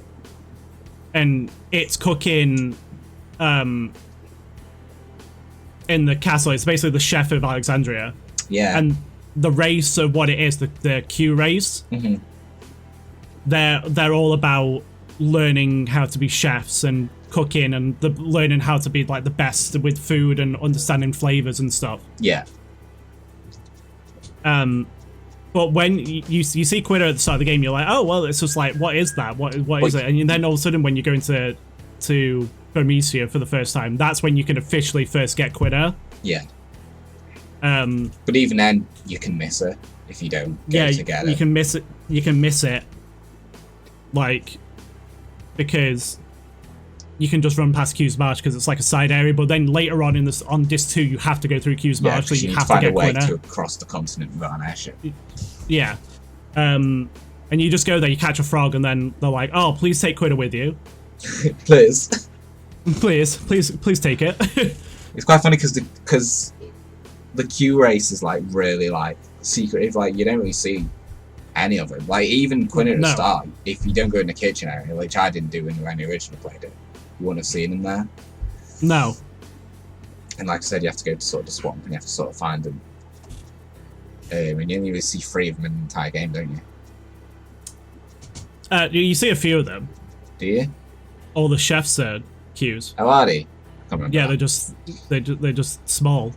and it's cooking in the castle. It's basically the chef of Alexandria. Yeah. And the race of what it is, the Q race, they're all about learning how to be chefs and cooking and learning how to be like the best with food and understanding flavors and stuff. Yeah. But when you see Quina at the start of the game, you're like, oh well, it's just like, what is that? What is it? And then all of a sudden, when you go into Burmecia for the first time, that's when you can officially first get Quina. Yeah. But even then, you can miss her if you don't get it together. You can miss it. You can miss it, like, because you can just run past Q's March because it's like a side area. But then later on on disc 2, you have to go through Q's March, so you have to get find a way to cross the continent without an airship. Yeah, and you just go there, you catch a frog, and then they're like, "Oh, please take Quina with you." Please. please take it. It's quite funny because the Q race is like really like secretive. Like you don't really see any of it. Like even Quina at the start, if you don't go in the kitchen area, which I didn't do when I originally played it, you wouldn't have seen him there. No. And like I said, you have to go to sort of the swamp and you have to sort of find them. And you only really see 3 of them in the entire game, don't you? You see a few of them. Do you? All the chefs are Qs. Oh, are they? I can't remember. Yeah, they're just small.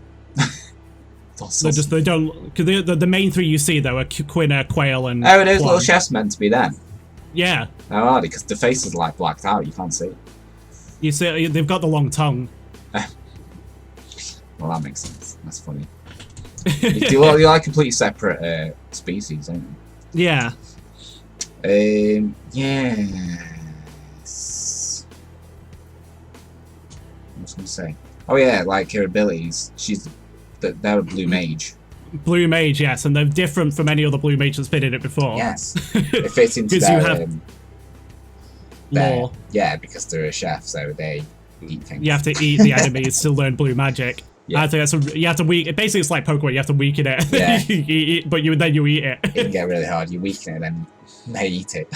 They don't. Cause the main 3 you see though are Quina, Quail, and. Oh, those little chefs meant to be them. Yeah. Oh, are they? Because the faces are like blacked out. You can't see. You see, they've got the long tongue. Well, that makes sense. That's funny. You're like completely separate species, aren't you? Yeah. Yes. What was I going to say? Oh yeah, like her abilities. They're a blue mage. Blue mage, yes, and they're different from any other blue mage that's been in it before. Yes. It fits into their lore. Yeah, because they're a chef, so they eat things. You have to eat the enemies to learn blue magic. Yeah. I think you have to weaken. Basically, it's like Pokemon. You have to weaken it. Yeah. You eat, but then you eat it. It can get really hard. You weaken it, and then they eat it.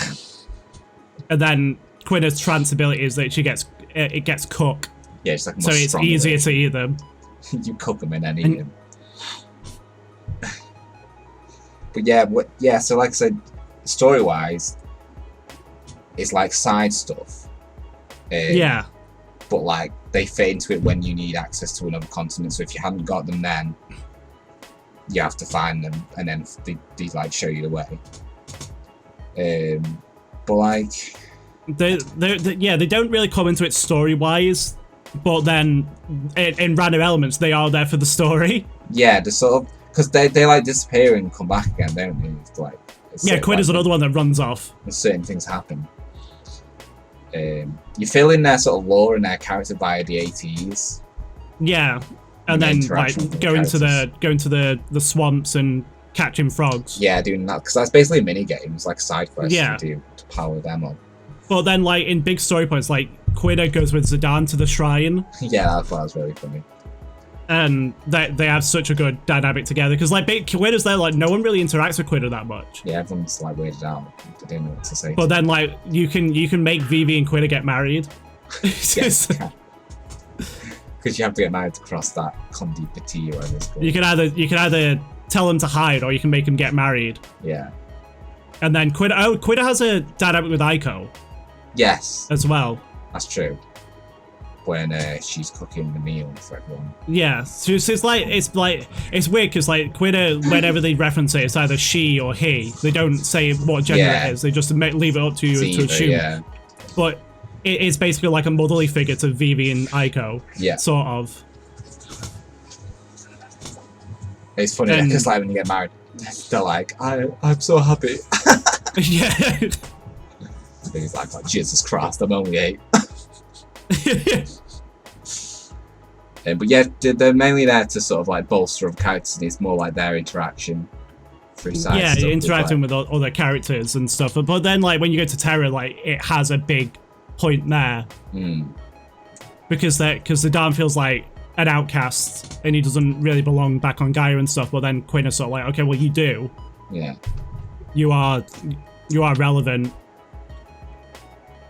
And then Quina's trance ability is that it gets cooked. Yeah, it's like so it's easier to eat them. You cook them and then eat them. But yeah, so like I said, story-wise, it's like side stuff. Yeah. But like they fit into it when you need access to another continent. So if you haven't got them, then you have to find them, and then they like show you the way. But like they don't really come into it story-wise, but then in random elements they are there for the story. Yeah, the sort of because they like disappear and come back again, don't they? It's like Quinn is another one that runs off. And certain things happen. You fill in their sort of lore and their character via the ATs. Yeah, and then like going to the swamps and catching frogs. Yeah, doing that because that's basically mini games, like side quests you do to power them up. But then, like in big story points, like Quina goes with Zidane to the shrine. Yeah, that was really funny. And they have such a good dynamic together because like Quina's there, like no one really interacts with Quina that much. Yeah, everyone's like weirded out. They don't know what to say. But then like you can make Vivi and Quina get married. Yes, because you have to get married to cross that Condi Petit or whatever it's called. You can either tell them to hide or you can make them get married. Yeah. And then Quina has a dynamic with Eiko. Yes. As well. That's true. When she's cooking the meal for everyone. Yeah, so it's weird because like Quina, whenever they reference it, it's either she or he. They don't say what gender it is. They just leave it up to you to assume. Yeah. But it's basically like a motherly figure to Vivi and Eiko. Yeah. Sort of. It's funny because like when you get married, they're like, I'm so happy. Yeah. He's like, oh, Jesus Christ, I'm only 8. But yeah, they're mainly there to sort of like bolster of characters, and it's more like their interaction through side stuff. Yeah, interacting with other characters and stuff. But then like when you go to Terra, like it has a big point there. Because Zidane feels like an outcast and he doesn't really belong back on Gaia and stuff, but then Quinn is sort of like, okay, well you do. Yeah. You are relevant.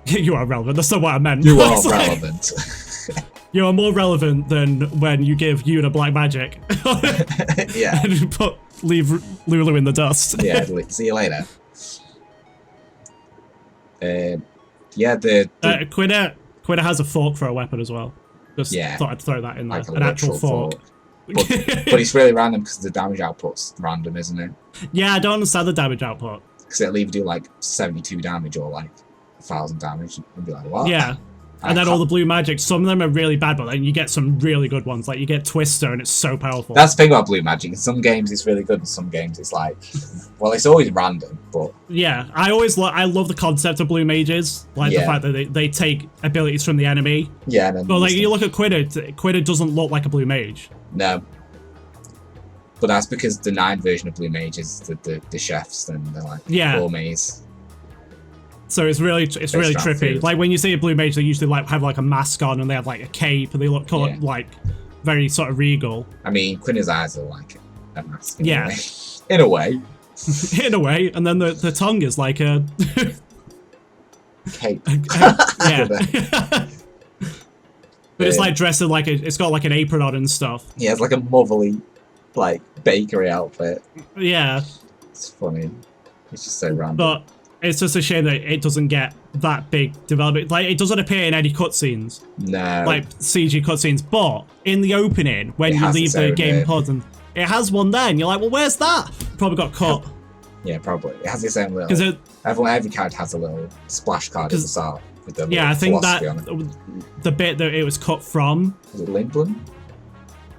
You are relevant. That's not what I meant. You are relevant. You are more relevant than when you give Yuna black magic. Yeah. And leave Lulu in the dust. Yeah. See you later. Yeah. Quina has a fork for a weapon as well. Just thought I'd throw that in there. Like an actual fork. But it's really random because the damage output's random, isn't it? Yeah, I don't understand the damage output. Because it'll either do like 72 damage or like 1,000 damage. And be like, what? Yeah. And then all the blue magic, some of them are really bad, but then you get some really good ones. Like you get Twister and it's so powerful. That's the thing about blue magic. In some games it's really good, in some games it's like, well, it's always random, but... Yeah, I love the concept of blue mages. Like the fact that they take abilities from the enemy. Yeah. But like you look at Quina doesn't look like a blue mage. No. But that's because the 9 version of blue mage is the chefs, and they're like gourmets. So it's really trippy. Like when you see a blue mage, they usually like have like a mask on and they have like a cape and they look like very sort of regal. I mean, Quina's eyes are like a mask. In a way. In a way, and then the tongue is like a cape. Yeah. But it's like dressed in like it's got like an apron on and stuff. Yeah, it's like a motherly like bakery outfit. Yeah. It's funny. It's just so random. But it's just a shame that it doesn't get that big development. Like, it doesn't appear in any cutscenes. No. Like, CG cutscenes. But in the opening, when you leave the game pod, and it has one there, and you're like, well, where's that? Probably got cut. Yeah, probably. It has its own little... Every character has a little splash card at the start. With the I think that the bit that it was cut from... Was it Lindblom?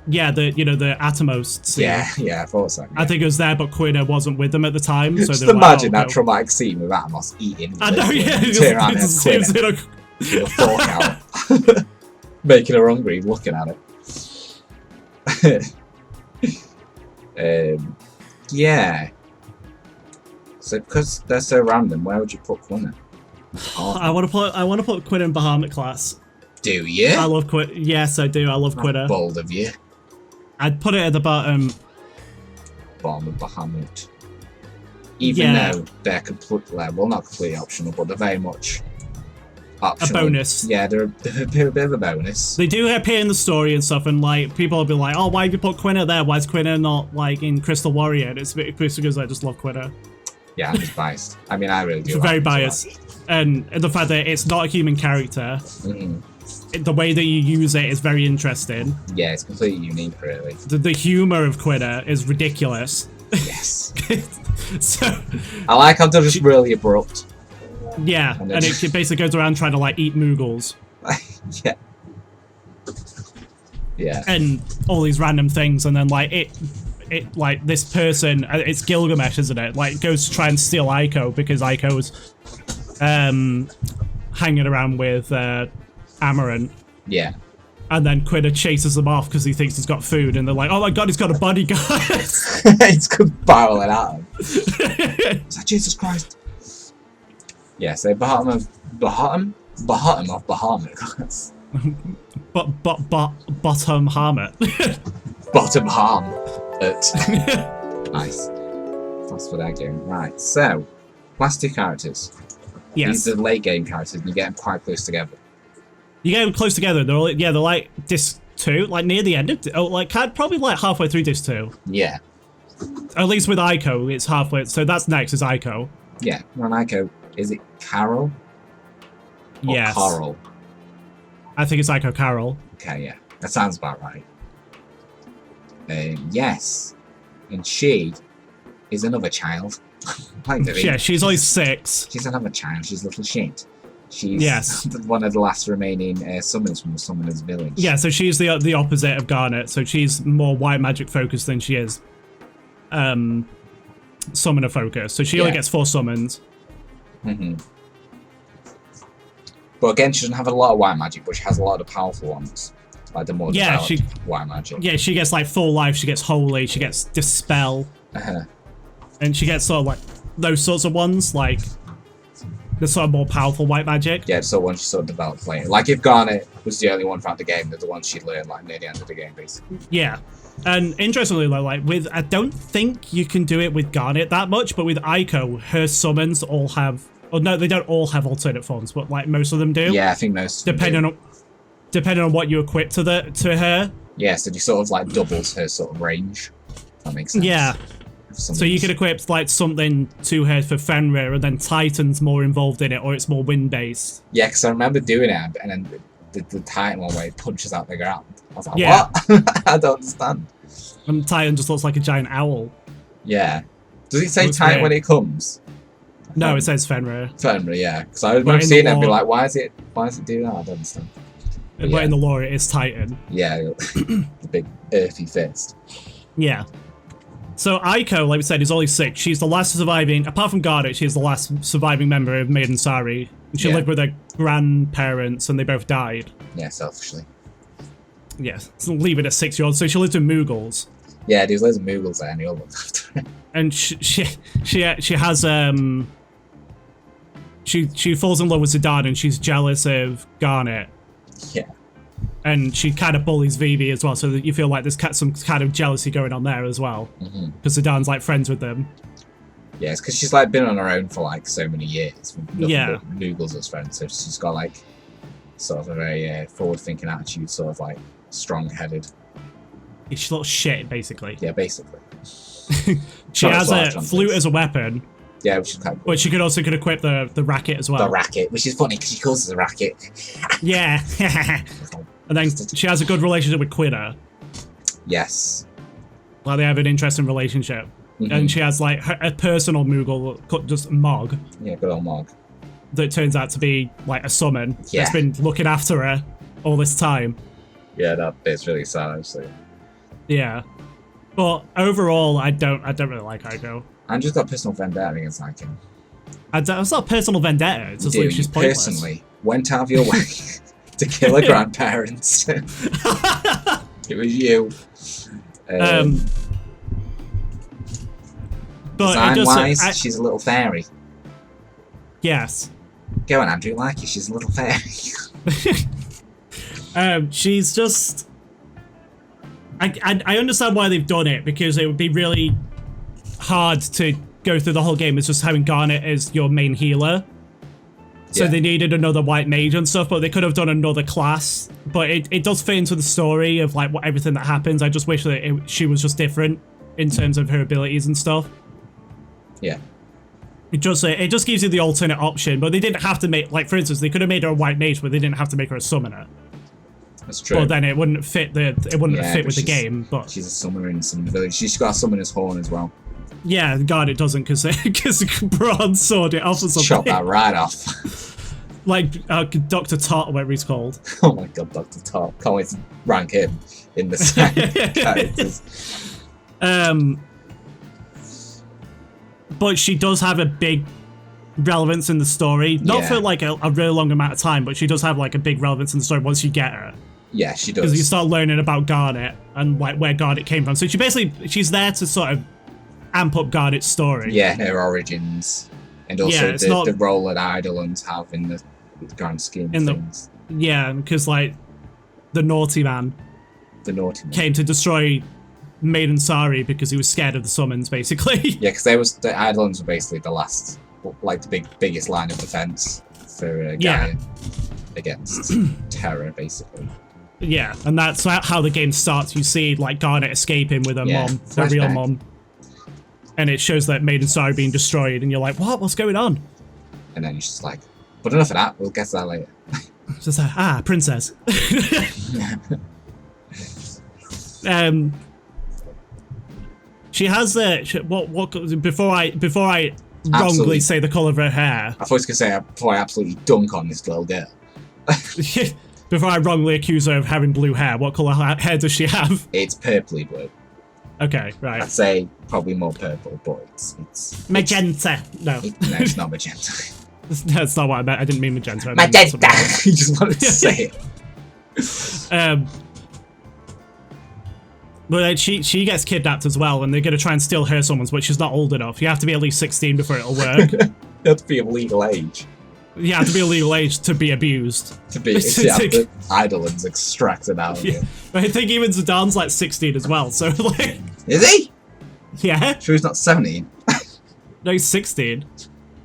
Yeah, the Atomos scene. Yeah, I thought so. Yeah. I think it was there, but Quina wasn't with them at the time. So just imagine that traumatic scene with Atomos eating. I know, yeah. Turn around and Quina with a fork out, making her hungry looking at it. Yeah. So because they're so random, where would you put Quina? I want to put Quina in Bahamut class. Do you? I love Quina. Yes, I do. I love Quina. Bold of you. I'd put it at the bottom. Bottom of Bahamut. Even though they're completely, well, not completely optional, but they're very much optional. A bonus. Yeah, they're a bit of a bonus. They do appear in the story and stuff, and like people will be like, "Oh, why did you put Quina there? Why is Quina not like in Crystal Warrior?" And it's because I just love Quina. Yeah, I'm just biased. I mean, I really do. It's very biased, and the fact that it's not a human character, the way that you use it is very interesting. Yeah, it's completely unique, really. The humor of Quina is ridiculous. Yes. So I like how they're just really abrupt. Yeah, and it basically goes around trying to like eat Moogles. Yeah. Yeah. And all these random things, and then like it like this person, it's Gilgamesh, isn't it? Like goes to try and steal Eiko because Eiko's hanging around with Amarant. Yeah. And then Quina chases them off because he thinks he's got food, and they're like, "Oh my god, he's got a bodyguard!" It's good barreling at him. It's like, Jesus Christ. Yeah, so bottom of Bahamut. Bottom Harmut. Bottom harm. Nice. That's what I do. Right, so last two characters. Yes. These are late game characters, and you get them quite close together. You get them close together. They're all, they're like disc 2, like near the end of like probably like halfway through disc 2. Yeah. At least with Eiko, it's halfway. So that's next is Eiko. Yeah, well, Eiko, is it Carol? Or yes. Coral? I think it's Eiko Carol. Okay, yeah, that sounds about right. Yes, and she is another child. Yeah, she's only 6. She's another child. She's a little shit. She's one of the last remaining summons from the Summoner's Village. Yeah, so she's the opposite of Garnet. So she's more white magic focused than she is summoner focused. So she only gets 4 summons. But again, she doesn't have a lot of white magic, but she has a lot of powerful ones. Like the more developed white magic. Yeah, she gets like full life, she gets holy, she gets dispel. And she gets sort of like those sorts of ones, like the sort of more powerful white magic. Yeah, so once she sort of developed playing. Like if Garnet was the only one throughout the game, they're the ones she'd learn like near the end of the game, basically. Yeah. And interestingly, like with, I don't think you can do it with Garnet that much, but with Eiko, her summons all have, or no, they don't all have alternate forms, but like most of them do. Yeah, I think most. Depending on what you equip to her. Yeah, so she sort of like doubles her sort of range. If that makes sense. Yeah. So you can equip like something to her for Fenrir, and then Titan's more involved in it, or it's more wind-based. Yeah, because I remember doing it, and then the Titan one where it punches out the ground. I was like, what? I don't understand. And Titan just looks like a giant owl. Yeah. Does it say Titan when it comes? No, it says Fenrir. Fenrir, yeah. Because I remember seeing it and be like, why is it do that? I don't understand. But in the lore, it is Titan. Yeah, the big earthy fist. Yeah. So Eiko, like we said, is only 6. She's the last surviving, apart from Garnet, she's the last surviving member of Maiden Sari. She lived with her grandparents and they both died. Yeah, selfishly. Yeah, so leave it at 6-year-old. So she lives with Moogles. Yeah, there's loads of Moogles there and they all look after her. And she has, she falls in love with Zidane and she's jealous of Garnet. Yeah. And she kind of bullies Vivi as well, so that you feel like there's some kind of jealousy going on there as well. Because Zidane's like friends with them. Yeah, it's because she's like been on her own for like so many years. Yeah. Moogles as friends, so she's got like sort of a very forward-thinking attitude, sort of like strong-headed. She's a little shit, basically. Yeah, basically. She has a flute as a weapon. Yeah, which is kind of cool. But she could equip the racket as well. The racket, which is funny because she calls it a racket. Yeah. And then she has a good relationship with Quina. Yes. Like they have an interesting relationship. And she has like a personal Moogle, just Mog. Yeah, good old Mog. That turns out to be like a summon that's been looking after her all this time. Yeah, that bit's really sad, actually. Yeah. But overall, I don't really like Eiko. I just got personal vendetta against Eiko. It's not personal vendetta. It's just like she's pointless. Personally went out of your way to kill her grandparents. It was you. But design-wise, she's a little fairy. Yes. Go on, Andrew. Like you, she's a little fairy. She's just I understand why they've done it, because it would be really hard to go through the whole game as just having Garnet as your main healer. So they needed another white mage and stuff, but they could have done another class. But it does fit into the story of like everything that happens. I just wish that she was just different in terms of her abilities and stuff. Yeah. It just gives you the alternate option, but they didn't have to make, like, for instance, they could have made her a white mage, but they didn't have to make her a summoner. That's true. But then it wouldn't fit with the game. But she's a summoner in some village. She's got a summoner's horn as well. Yeah, God, it doesn't, because Braun sawed it off or something. Chop that right off. Like Dr. Tot, or whatever he's called. Oh my God, Dr. Tot. Can't wait to rank him in the same characters. But she does have a big relevance in the story. Not for like a really long amount of time, but she does have like a big relevance in the story once you get her. Yeah, she does. Because you start learning about Garnet and like where Garnet came from. So she's there to sort of amp up Garnet's story. Yeah, her origins. And also the role that Eidolons have in the grand scheme of things. Yeah, because like the naughty man came to destroy Maiden Sari because he was scared of the summons, basically. Yeah, because the Eidolons were basically the last, like the biggest line of defense for Garent against terror, basically. Yeah, and that's how the game starts. You see like Garnet escaping with her mom, her real mom, and it shows that Maiden Sari being destroyed, and you're like, what? What's going on? And then you're just like, but enough of that. We'll get to that later. Just like, princess. She has before I wrongly say the colour of her hair. I thought I was gonna say before I absolutely dunk on this little girl. Before I wrongly accuse her of having blue hair, what colour hair does she have? It's purpley blue. Okay, right. I'd say probably more purple, but it's magenta. No, it's not magenta. That's not what I meant. I didn't mean magenta. Magenta. You just wanted to say it. But she gets kidnapped as well, and they're going to try and steal her summons, but she's not old enough. You have to be at least 16 before it'll work. You have to be of legal age. You have to be of legal age to be abused. To have the Eidolons extracted out of you. But I think even Zidane's like 16 as well, so like... Is he? Yeah. Sure he's not 17? No, he's 16.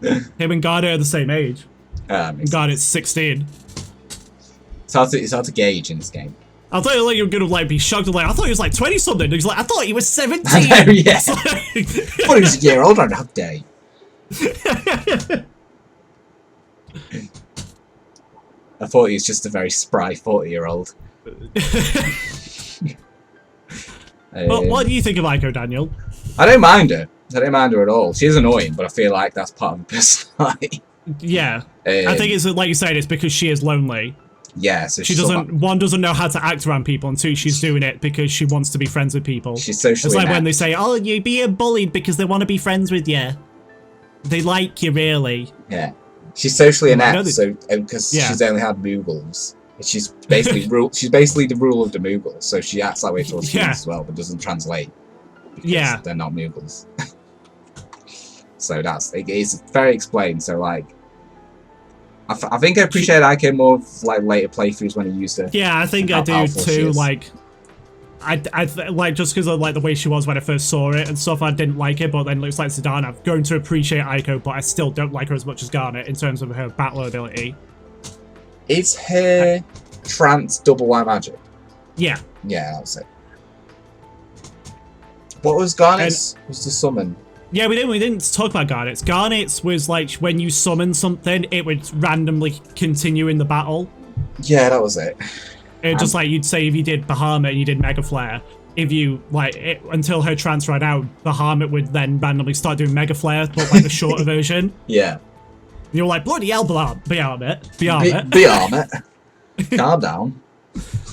Him and Garnet are the same age. And Garnet's 16. It's hard to gauge in this game. I thought you were gonna like be shocked and like I thought he was like 20 something. He's like I thought he was 17. I know, yeah. I thought he was a year older on that day. I thought he was just a very spry 40-year-old. What do you think of Eiko, Daniel? I don't mind her. I don't mind her at all. She's annoying, but I feel like that's part of her personality. Yeah. I think it's like you said, it's because she is lonely. Yeah, so she doesn't know how to act around people, and two, she's doing it because she wants to be friends with people. She's socially It's like when they say, oh, you're being bullied because they want to be friends with you. They like you, really. Yeah. She's socially inept, so because she's only had Moogles. She's basically the rule of the Moogles, so she acts that way towards humans as well, but doesn't translate. Because they're not Moogles. So it's very explained, so like I think I appreciate Eiko more of, like later playthroughs when he used her. Yeah, I think I do too. Like, I like just because of like the way she was when I first saw it and stuff. I didn't like it, but then it looks like Zidane. I'm going to appreciate Eiko, but I still don't like her as much as Garnet in terms of her battle ability. Is her trance double white magic? Yeah. Yeah, that's it. What was Garnet's? Was the summon? Yeah, we didn't talk about Garnet's. Garnet's was like when you summon something, it would randomly continue in the battle. Yeah, that was it. Just like you'd say if you did Bahamut and you did Mega Flare, if you until her trance ran out, Bahamut would then randomly start doing Mega Flare, but like the shorter version. Yeah. You're like, bloody hell, Bahamut. Calm down.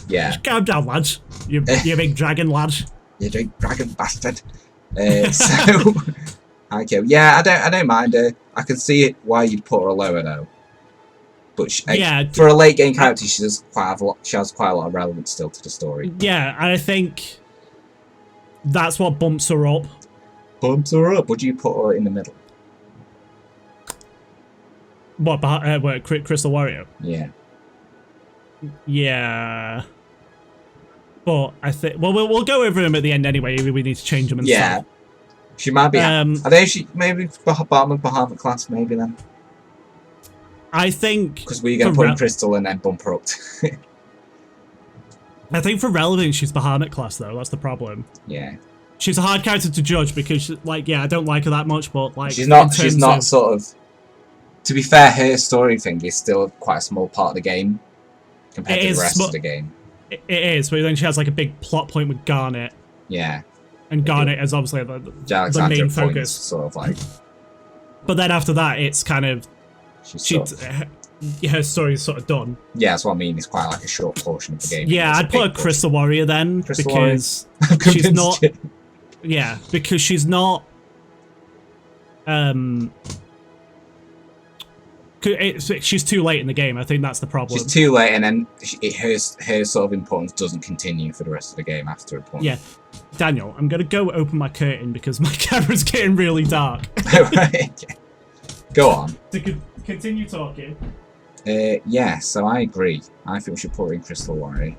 Yeah. Just calm down, lads. You big dragon lad. You big dragon bastard. So, okay, yeah, I don't mind her. I can see it why you'd put her lower though. But for a late game character, she has quite a lot of relevance still to the story. Yeah, and I think that's what bumps her up. Bumps her up? Would you put her in the middle? What, Crystal Warrior? Yeah. Yeah. But I think we'll go over him at the end anyway. We need to change him and stuff. She might be. I think she maybe bottom of Bahamut class maybe then. I think because we're gonna put in Crystal and then bump her up. I think for relevance she's Bahamut class though. That's the problem. Yeah. She's a hard character to judge because like I don't like her that much, but like she's not sort of. To be fair, her story thing is still quite a small part of the game compared to the rest of the game. It is, but then she has like a big plot point with Garent. Yeah. And Garent is obviously the main focus. Sort of like. But then after that, it's kind of her story is sort of done. Yeah, that's what I mean. It's quite like a short portion of the game. Yeah, I'd put a Crystal Warrior then because she's not. Yeah, because she's not. She's too late in the game. I think that's the problem. She's too late, and then her sort of importance doesn't continue for the rest of the game after a point. Yeah, Daniel, I'm gonna go open my curtain because my camera's getting really dark. Right. Go on. To continue talking. Yeah, so I agree. I think we should put her in Crystal Warrior,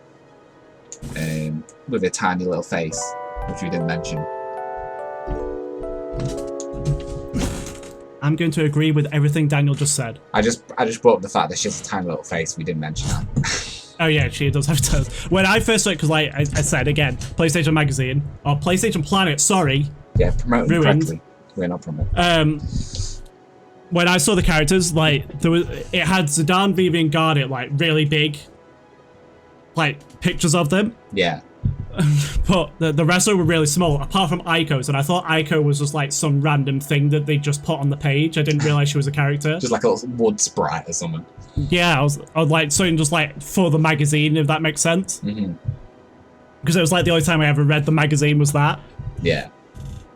with a tiny little face, which we didn't mention. I'm going to agree with everything Daniel just said. I just brought up the fact that she has a tiny little face. We didn't mention that. Oh yeah, she does have toes. When I first saw it, because like I said again, PlayStation Magazine or PlayStation Planet, sorry. Yeah, promoting correctly. We're not promoting. When I saw the characters, like it had Zidane, Vivi, and Garent, like really big, like pictures of them. Yeah. But the rest of them were really small, apart from Eiko's, and I thought Eiko was just like some random thing that they just put on the page. I didn't realize she was a character. Just like a little wood sprite or something. Yeah, I was like something just like for the magazine, if that makes sense. Because it was like the only time I ever read the magazine was that. Yeah.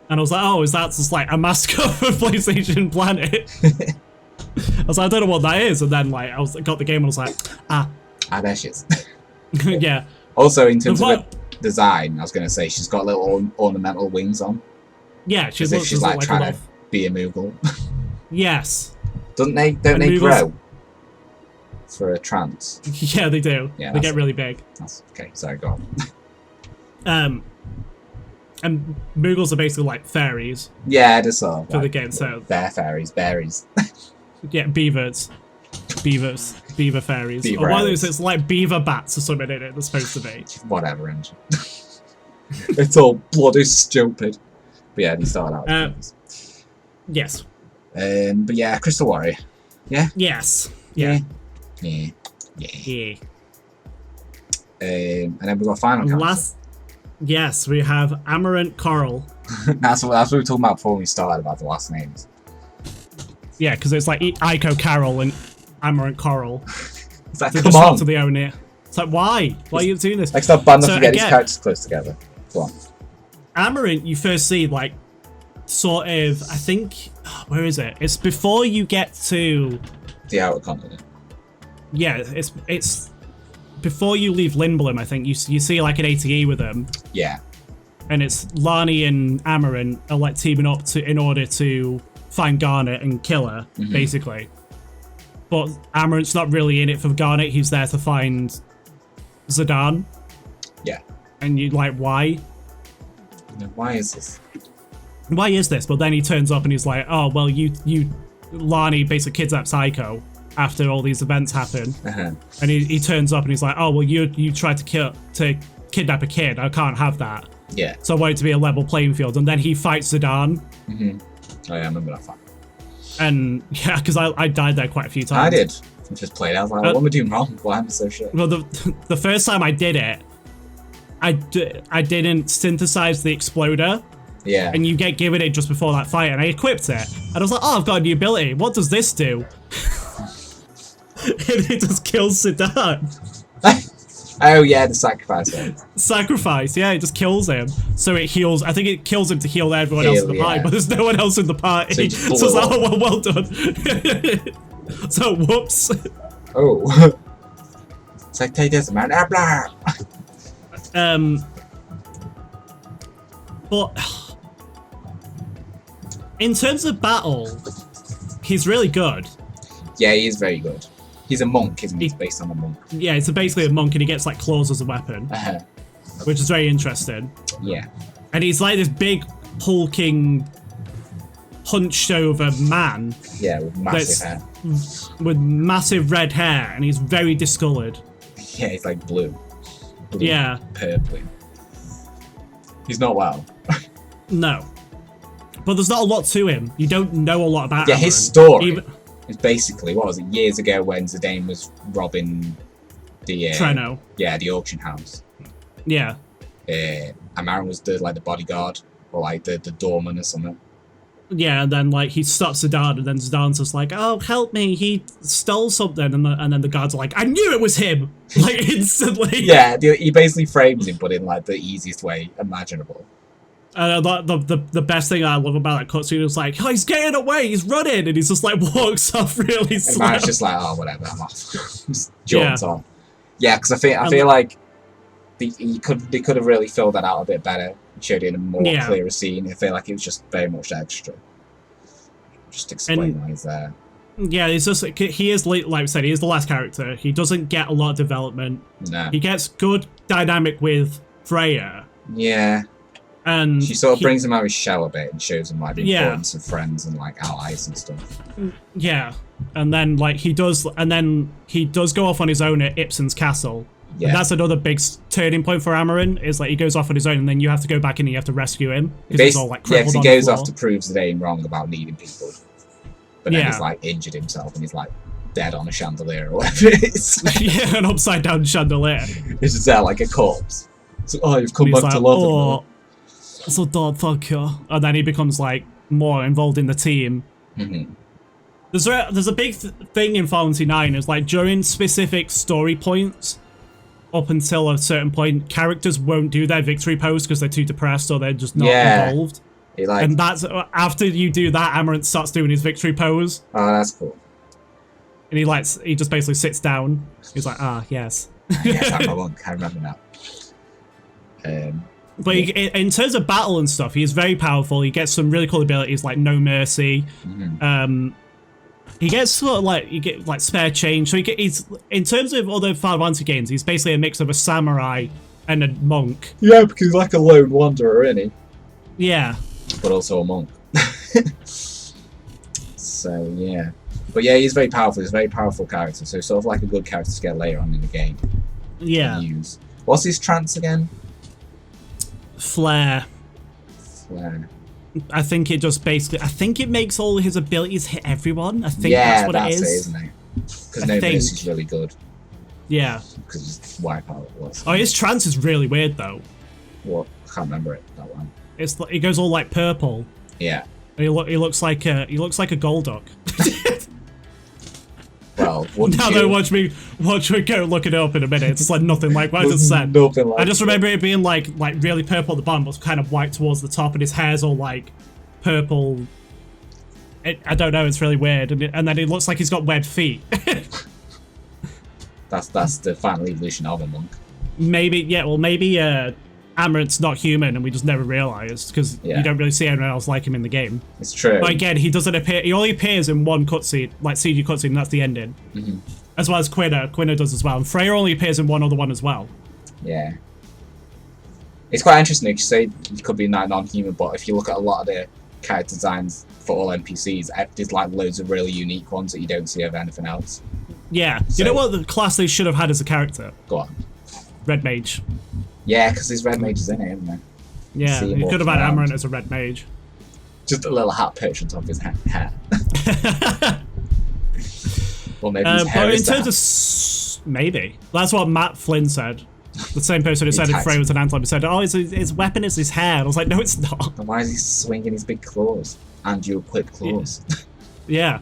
And I was like, oh, is that just like a mascot for PlayStation Planet? I was like, I don't know what that is, and then like got the game and I was like, there she is. Yeah. Also, in terms of design, I was going to say she's got little ornamental wings on. Yeah, she's like trying to be a Moogle. Yes. Don't they grow for a trance? Yeah, they do. Yeah, they get really big. That's okay. Sorry, go on. And Moogles are basically like fairies. Yeah, just sort of for the game. So bear fairies, berries. Yeah, beaver fairies. Beaver or one of those, it's like beaver bats or something in it. They're supposed to be. Whatever, engine. It's all bloody stupid. But yeah, they started out. Yes. But yeah, Crystal Warrior. Yeah. Yes. Yeah. Yeah. And then we got final character. Yes, we have Amarant Coral. that's what we were talking about before we started about the last names. Yeah, because it's like Eiko Carol and Amarant Coral. It's like, come on. To the owner. It's like, why? Why are you doing this? Like, it's not bad enough to get these characters close together. Go on. Amarant, you first see, like, sort of, I think, where is it? It's before you get to the outer continent. Yeah, it's before you leave Lindblom, I think. You see, like, an ATE with them. Yeah. And it's Lani and Amarant are, like, teaming up in order to find Garent and kill her, basically. But Amarant's not really in it for Garent. He's there to find Zidane. Yeah. And you're like, why? Why is this? Why is this? But then he turns up and he's like, oh, well, Lani basically kidnaps Eiko after all these events happen. And he turns up and he's like, oh, well, you tried to kidnap a kid. I can't have that. Yeah. So I want it to be a level playing field. And then he fights Zidane. Oh, yeah, I remember that fight. And yeah, because I died there quite a few times. I did. I just played. I was like, what am I doing wrong? Why am I so shit? Well, the first time I did it, I didn't synthesize the exploder. Yeah. And you get given it just before that fight, and I equipped it. And I was like, oh, I've got a new ability. What does this do? And it just kills Zidane. Oh yeah, the sacrifice one. Sacrifice, yeah, it just kills him. So it heals, I think it kills him to heal everyone else in the party, but there's no one else in the party. So it's like, oh, well done. So, whoops. Oh. It's like, take this, man. But in terms of battle, he's really good. Yeah, he is very good. He's a monk, isn't he? He's based on a monk. Yeah, it's basically a monk and he gets like claws as a weapon. which is very interesting. Yeah. And he's like this big, hulking, hunched over man. Yeah, with massive hair. With massive red hair, and he's very discolored. Yeah, he's like blue. Yeah. Purpley. He's not well. No. But there's not a lot to him. You don't know a lot about him. Yeah, his story is basically, what was it, years ago when Zidane was robbing the... Treno. Yeah, the auction house. Yeah. Amarant was the bodyguard, or like the doorman or something. Yeah, and then like he stops Zidane, and then Zidane's just like, "Oh, help me! He stole something," and then the guards are like, "I knew it was him!" Like instantly. Yeah, he basically frames him, but in like the easiest way imaginable. The best thing I love about that cutscene is like, "Oh, he's getting away! He's running!" and he's just like walks off really slow. And Amarant's just like, "Oh, whatever, I'm off." Just jaunts on. Yeah, because I feel like they could have really filled that out a bit better. Showed it in a more clearer scene. I feel like it was just very much extra. Just explain why he's there. Yeah, it's just he is like I said, he is the last character. He doesn't get a lot of development. No. He gets good dynamic with Freya. Yeah. And she sort of brings him out of his shell a bit and shows him like the importance of friends and like allies and stuff. Yeah. And then like he does go off on his own at Ibsen's castle. Yeah. And that's another big turning point for Amarant, is like he goes off on his own and then you have to go back in and you have to rescue him. He's all, like, because he goes off to prove Zidane wrong about needing people. But then he's like injured himself and he's like dead on a chandelier or whatever it is. Yeah, an upside down chandelier. He's just there like a corpse. So, oh, you've come back to life. So don't fuck you. And then he becomes like more involved in the team. Mm-hmm. There's a big thing in Final Fantasy 9 is like during specific story points, up until a certain point, characters won't do their victory pose because they're too depressed or they're just not involved. And that's after you do that, Amarant starts doing his victory pose. Oh, that's cool. And he just basically sits down. He's like, yes. Yes, I remember now. But in terms of battle and stuff, he is very powerful. He gets some really cool abilities like No Mercy. Mm-hmm. He gets sort of like, you get like spare change. So he's in terms of other Final Fantasy games, he's basically a mix of a samurai and a monk. Yeah, because he's like a lone wanderer, isn't he? Yeah. But also a monk. So yeah. But yeah, he's very powerful. He's a very powerful character. So sort of like a good character to get later on in the game. Yeah. Use. What's his trance again? Flare. Flare. I think it just basically, I think it makes all his abilities hit everyone. I think that's what it is. Yeah, that's it, isn't it? Because No Mercy's really good. Yeah. Because it's Wipeout was. Oh, his trance is really weird though. What? I can't remember it, that one. It goes all like purple. Yeah. And he looks like a Golduck. Well, now they watch me go look it up in a minute. It's like nothing like what I just said. I just remember it being like really purple at the bottom, but kind of white towards the top, and his hair's all like purple. I don't know. It's really weird, and then it looks like he's got webbed feet. That's the final evolution of a monk. Maybe Amarant's not human, and we just never realized because you don't really see anyone else like him in the game. It's true. But again, he doesn't appear. He only appears in one cutscene, like CG cutscene, and that's the ending. Mm-hmm. As well as Quina. Quina does as well, and Freya only appears in one other one as well. Yeah. It's quite interesting. You say he could be non-human, but if you look at a lot of the character designs for all NPCs, there's like loads of really unique ones that you don't see of anything else. Yeah. So, you know what the class they should have had as a character? Go on. Red Mage. Yeah, because there's red mages in it, isn't there? Yeah, you could have had Amarant as a red mage. Just a little hat perched on top of his hair. Well, maybe his hair is that. Maybe. That's what Matt Flynn said. The same person who said Freya was an antelope. He said, oh, his weapon is his hair. And I was like, no, it's not. And why is he swinging his big claws? And your quick claws? Yeah.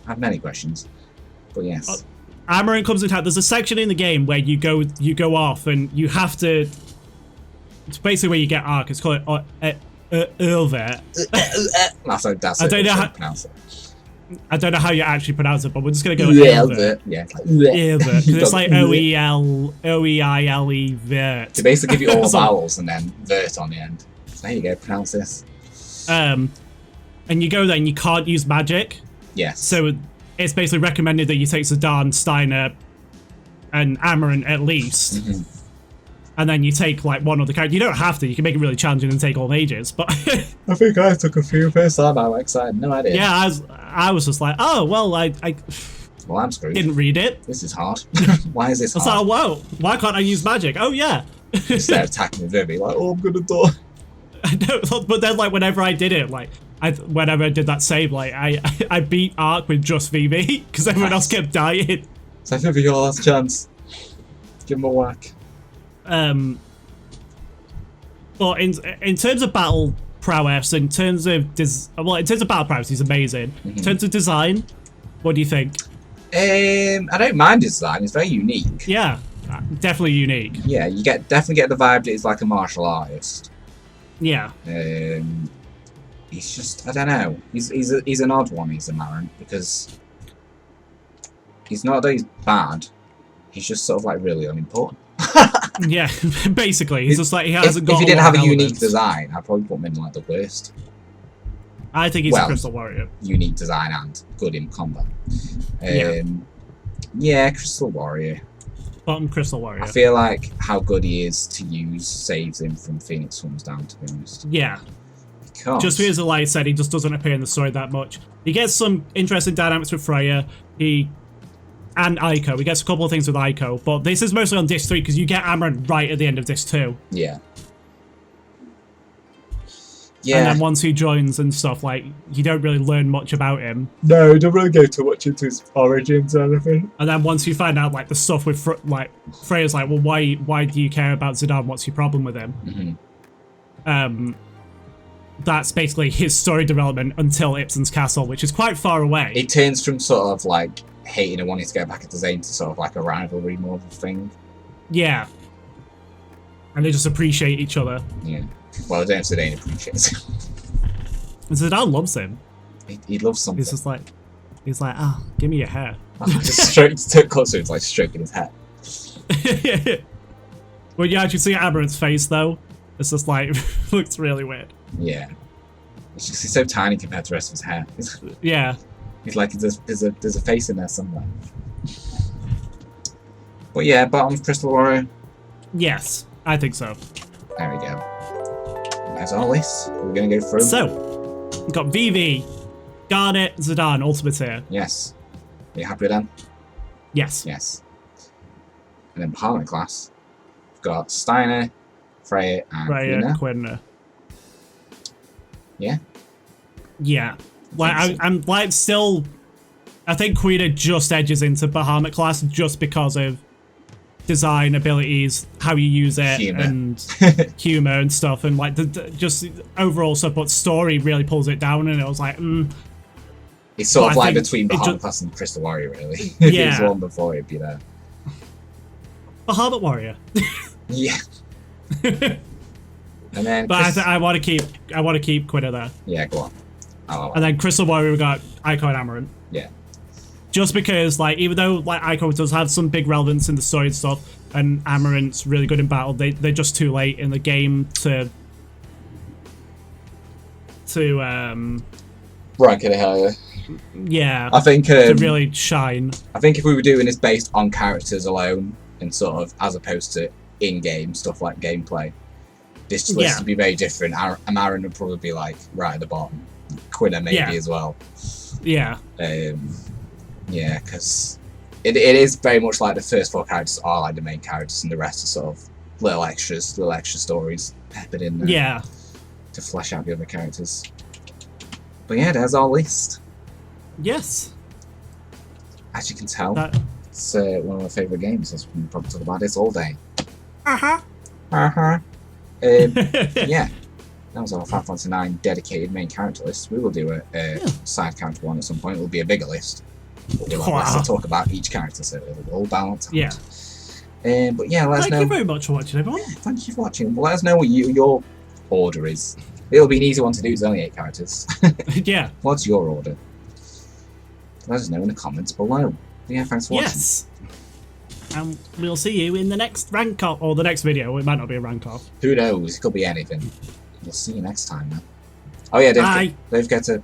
I have many questions. But yes. Amarant comes in town. There's a section in the game where you go off and you have to. It's basically where you get arc. It's called Ulver. That's I don't know how to pronounce it. I don't know how you actually pronounce it, but we're just gonna go with Ulver. Yeah, it's like Ulver. Because it's like O-E-I-L-E vert. They basically give you all vowels and then vert on the end. So there you go. Pronounce this. And you go there and you can't use magic. Yes. So it's basically recommended that you take Zidane, Steiner, and Amarant at least. Mm-hmm. and then you take like one other character. You don't have to. You can make it really challenging and take all mages. But I think I took a few first time. I'm excited. No idea. Yeah, I was just like, oh well, I well, I'm screwed. Didn't read it. This is hard. Why is this hard? I was like, whoa, why can't I use magic? Oh yeah. Instead of attacking with Vivi, like, oh, I'm gonna die. I know, but then like whenever I did it, like whenever I did that save, like I beat Arc with just Vivi because everyone else kept dying. So Vivi, your last chance. Give him a whack. But in terms of battle prowess, in terms of battle prowess, he's amazing. In terms of design, what do you think? I don't mind his design. It's very unique. Yeah, definitely unique. Yeah, you definitely get the vibe that he's like a martial artist. Yeah. He's just, I don't know. He's an odd one. He's Amarant because he's not that he's bad. He's just sort of like really unimportant. Yeah, basically, he's just like he hasn't got. If he didn't have a unique design, I'd probably put him in like the worst. I think he's a Crystal Warrior. Unique design and good in combat. Yeah, Crystal Warrior. Bottom Crystal Warrior. I feel like how good he is to use saves him from Phoenix Swarms down, to be honest. Yeah. Just because, like I said, he just doesn't appear in the story that much. He gets some interesting dynamics with Freya. And Eiko. He gets a couple of things with Eiko, but this is mostly on disc 3 because you get Amarant right at the end of disc 2. Yeah. Yeah. And then once he joins and stuff, like, you don't really learn much about him. No, you don't really go too much into his origins or anything. And then once you find out, like, the stuff with, Freya's like, well, why do you care about Zidane? What's your problem with him? That's basically his story development until Ipsen's Castle, which is quite far away. It turns from sort of, like, hating and wanting to get back into Zane to sort of, like, a rivalry more of a thing. Yeah. And they just appreciate each other. Yeah. Well, I don't know if Zidane appreciates him. Zidane loves him. He loves something. He's just like, oh, give me your hair. Just took closer, it's like stroking his hair. When you actually see Amarant's face, though, it's just like, looks really weird. Yeah. It's just, he's so tiny compared to the rest of his hair. Yeah. He's like, there's a face in there somewhere. But yeah, bottom Crystal Warrior. Yes, I think so. There we go. There's our list. We're going to go through. So, we've got Vivi, Garnet, Zidane, Ultimate Tier. Yes. Are you happy with them? Yes. Yes. And then Parliament class, we've got Steiner, Freya, and Quina. Yeah? Yeah. Like, I'm like still... I think Quina just edges into Bahamut class just because of design, abilities, how you use it, and humor and stuff, and like just overall stuff, but story really pulls it down, and it was like, It's sort of like between Bahamut class and Crystal Warrior, really. If it was one before, it'd be there. Bahamut Warrior. Yeah. And then but I want to keep Quina there. Yeah, go on. And then Crystal Warrior, we got Eiko and Amarant. Yeah. Just because, like, even though like Eiko does have some big relevance in the story and stuff, and Amarant's really good in battle, they're just too late in the game to rank it higher. Yeah. I think to really shine. I think if we were doing this based on characters alone and sort of as opposed to in-game stuff like gameplay, this list would be very different. Amarant would probably be like right at the bottom. Quina maybe as well. Yeah. Yeah, because it is very much like the first 4 characters are like the main characters, and the rest are sort of little extra stories peppered in there. Yeah. To flesh out the other characters. But yeah, there's our list. Yes. As you can tell, it's one of my favourite games. We can probably talk about this all day. Yeah. That was our Final Fantasy IX dedicated main character list. We will do a side character one at some point. It will be a bigger list. But we'll have less to talk about each character, so it'll all balance out. Yeah. But yeah, let us know. Thank you very much for watching, everyone. Yeah, thank you for watching. Well, let us know what your order is. It'll be an easy one to do. There's only 8 characters. Yeah. What's your order? Let us know in the comments below. Yeah, thanks for watching. Yes. And we'll see you in the next rank off, or the next video. It might not be a rank off. Who knows? It could be anything. We'll see you next time, man. Oh yeah, don't forget to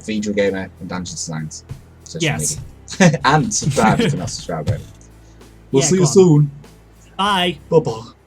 DrewGamer and Danji Designs. Social media. And subscribe if you're not subscribed already. We'll see you soon. Bye. Bye-bye.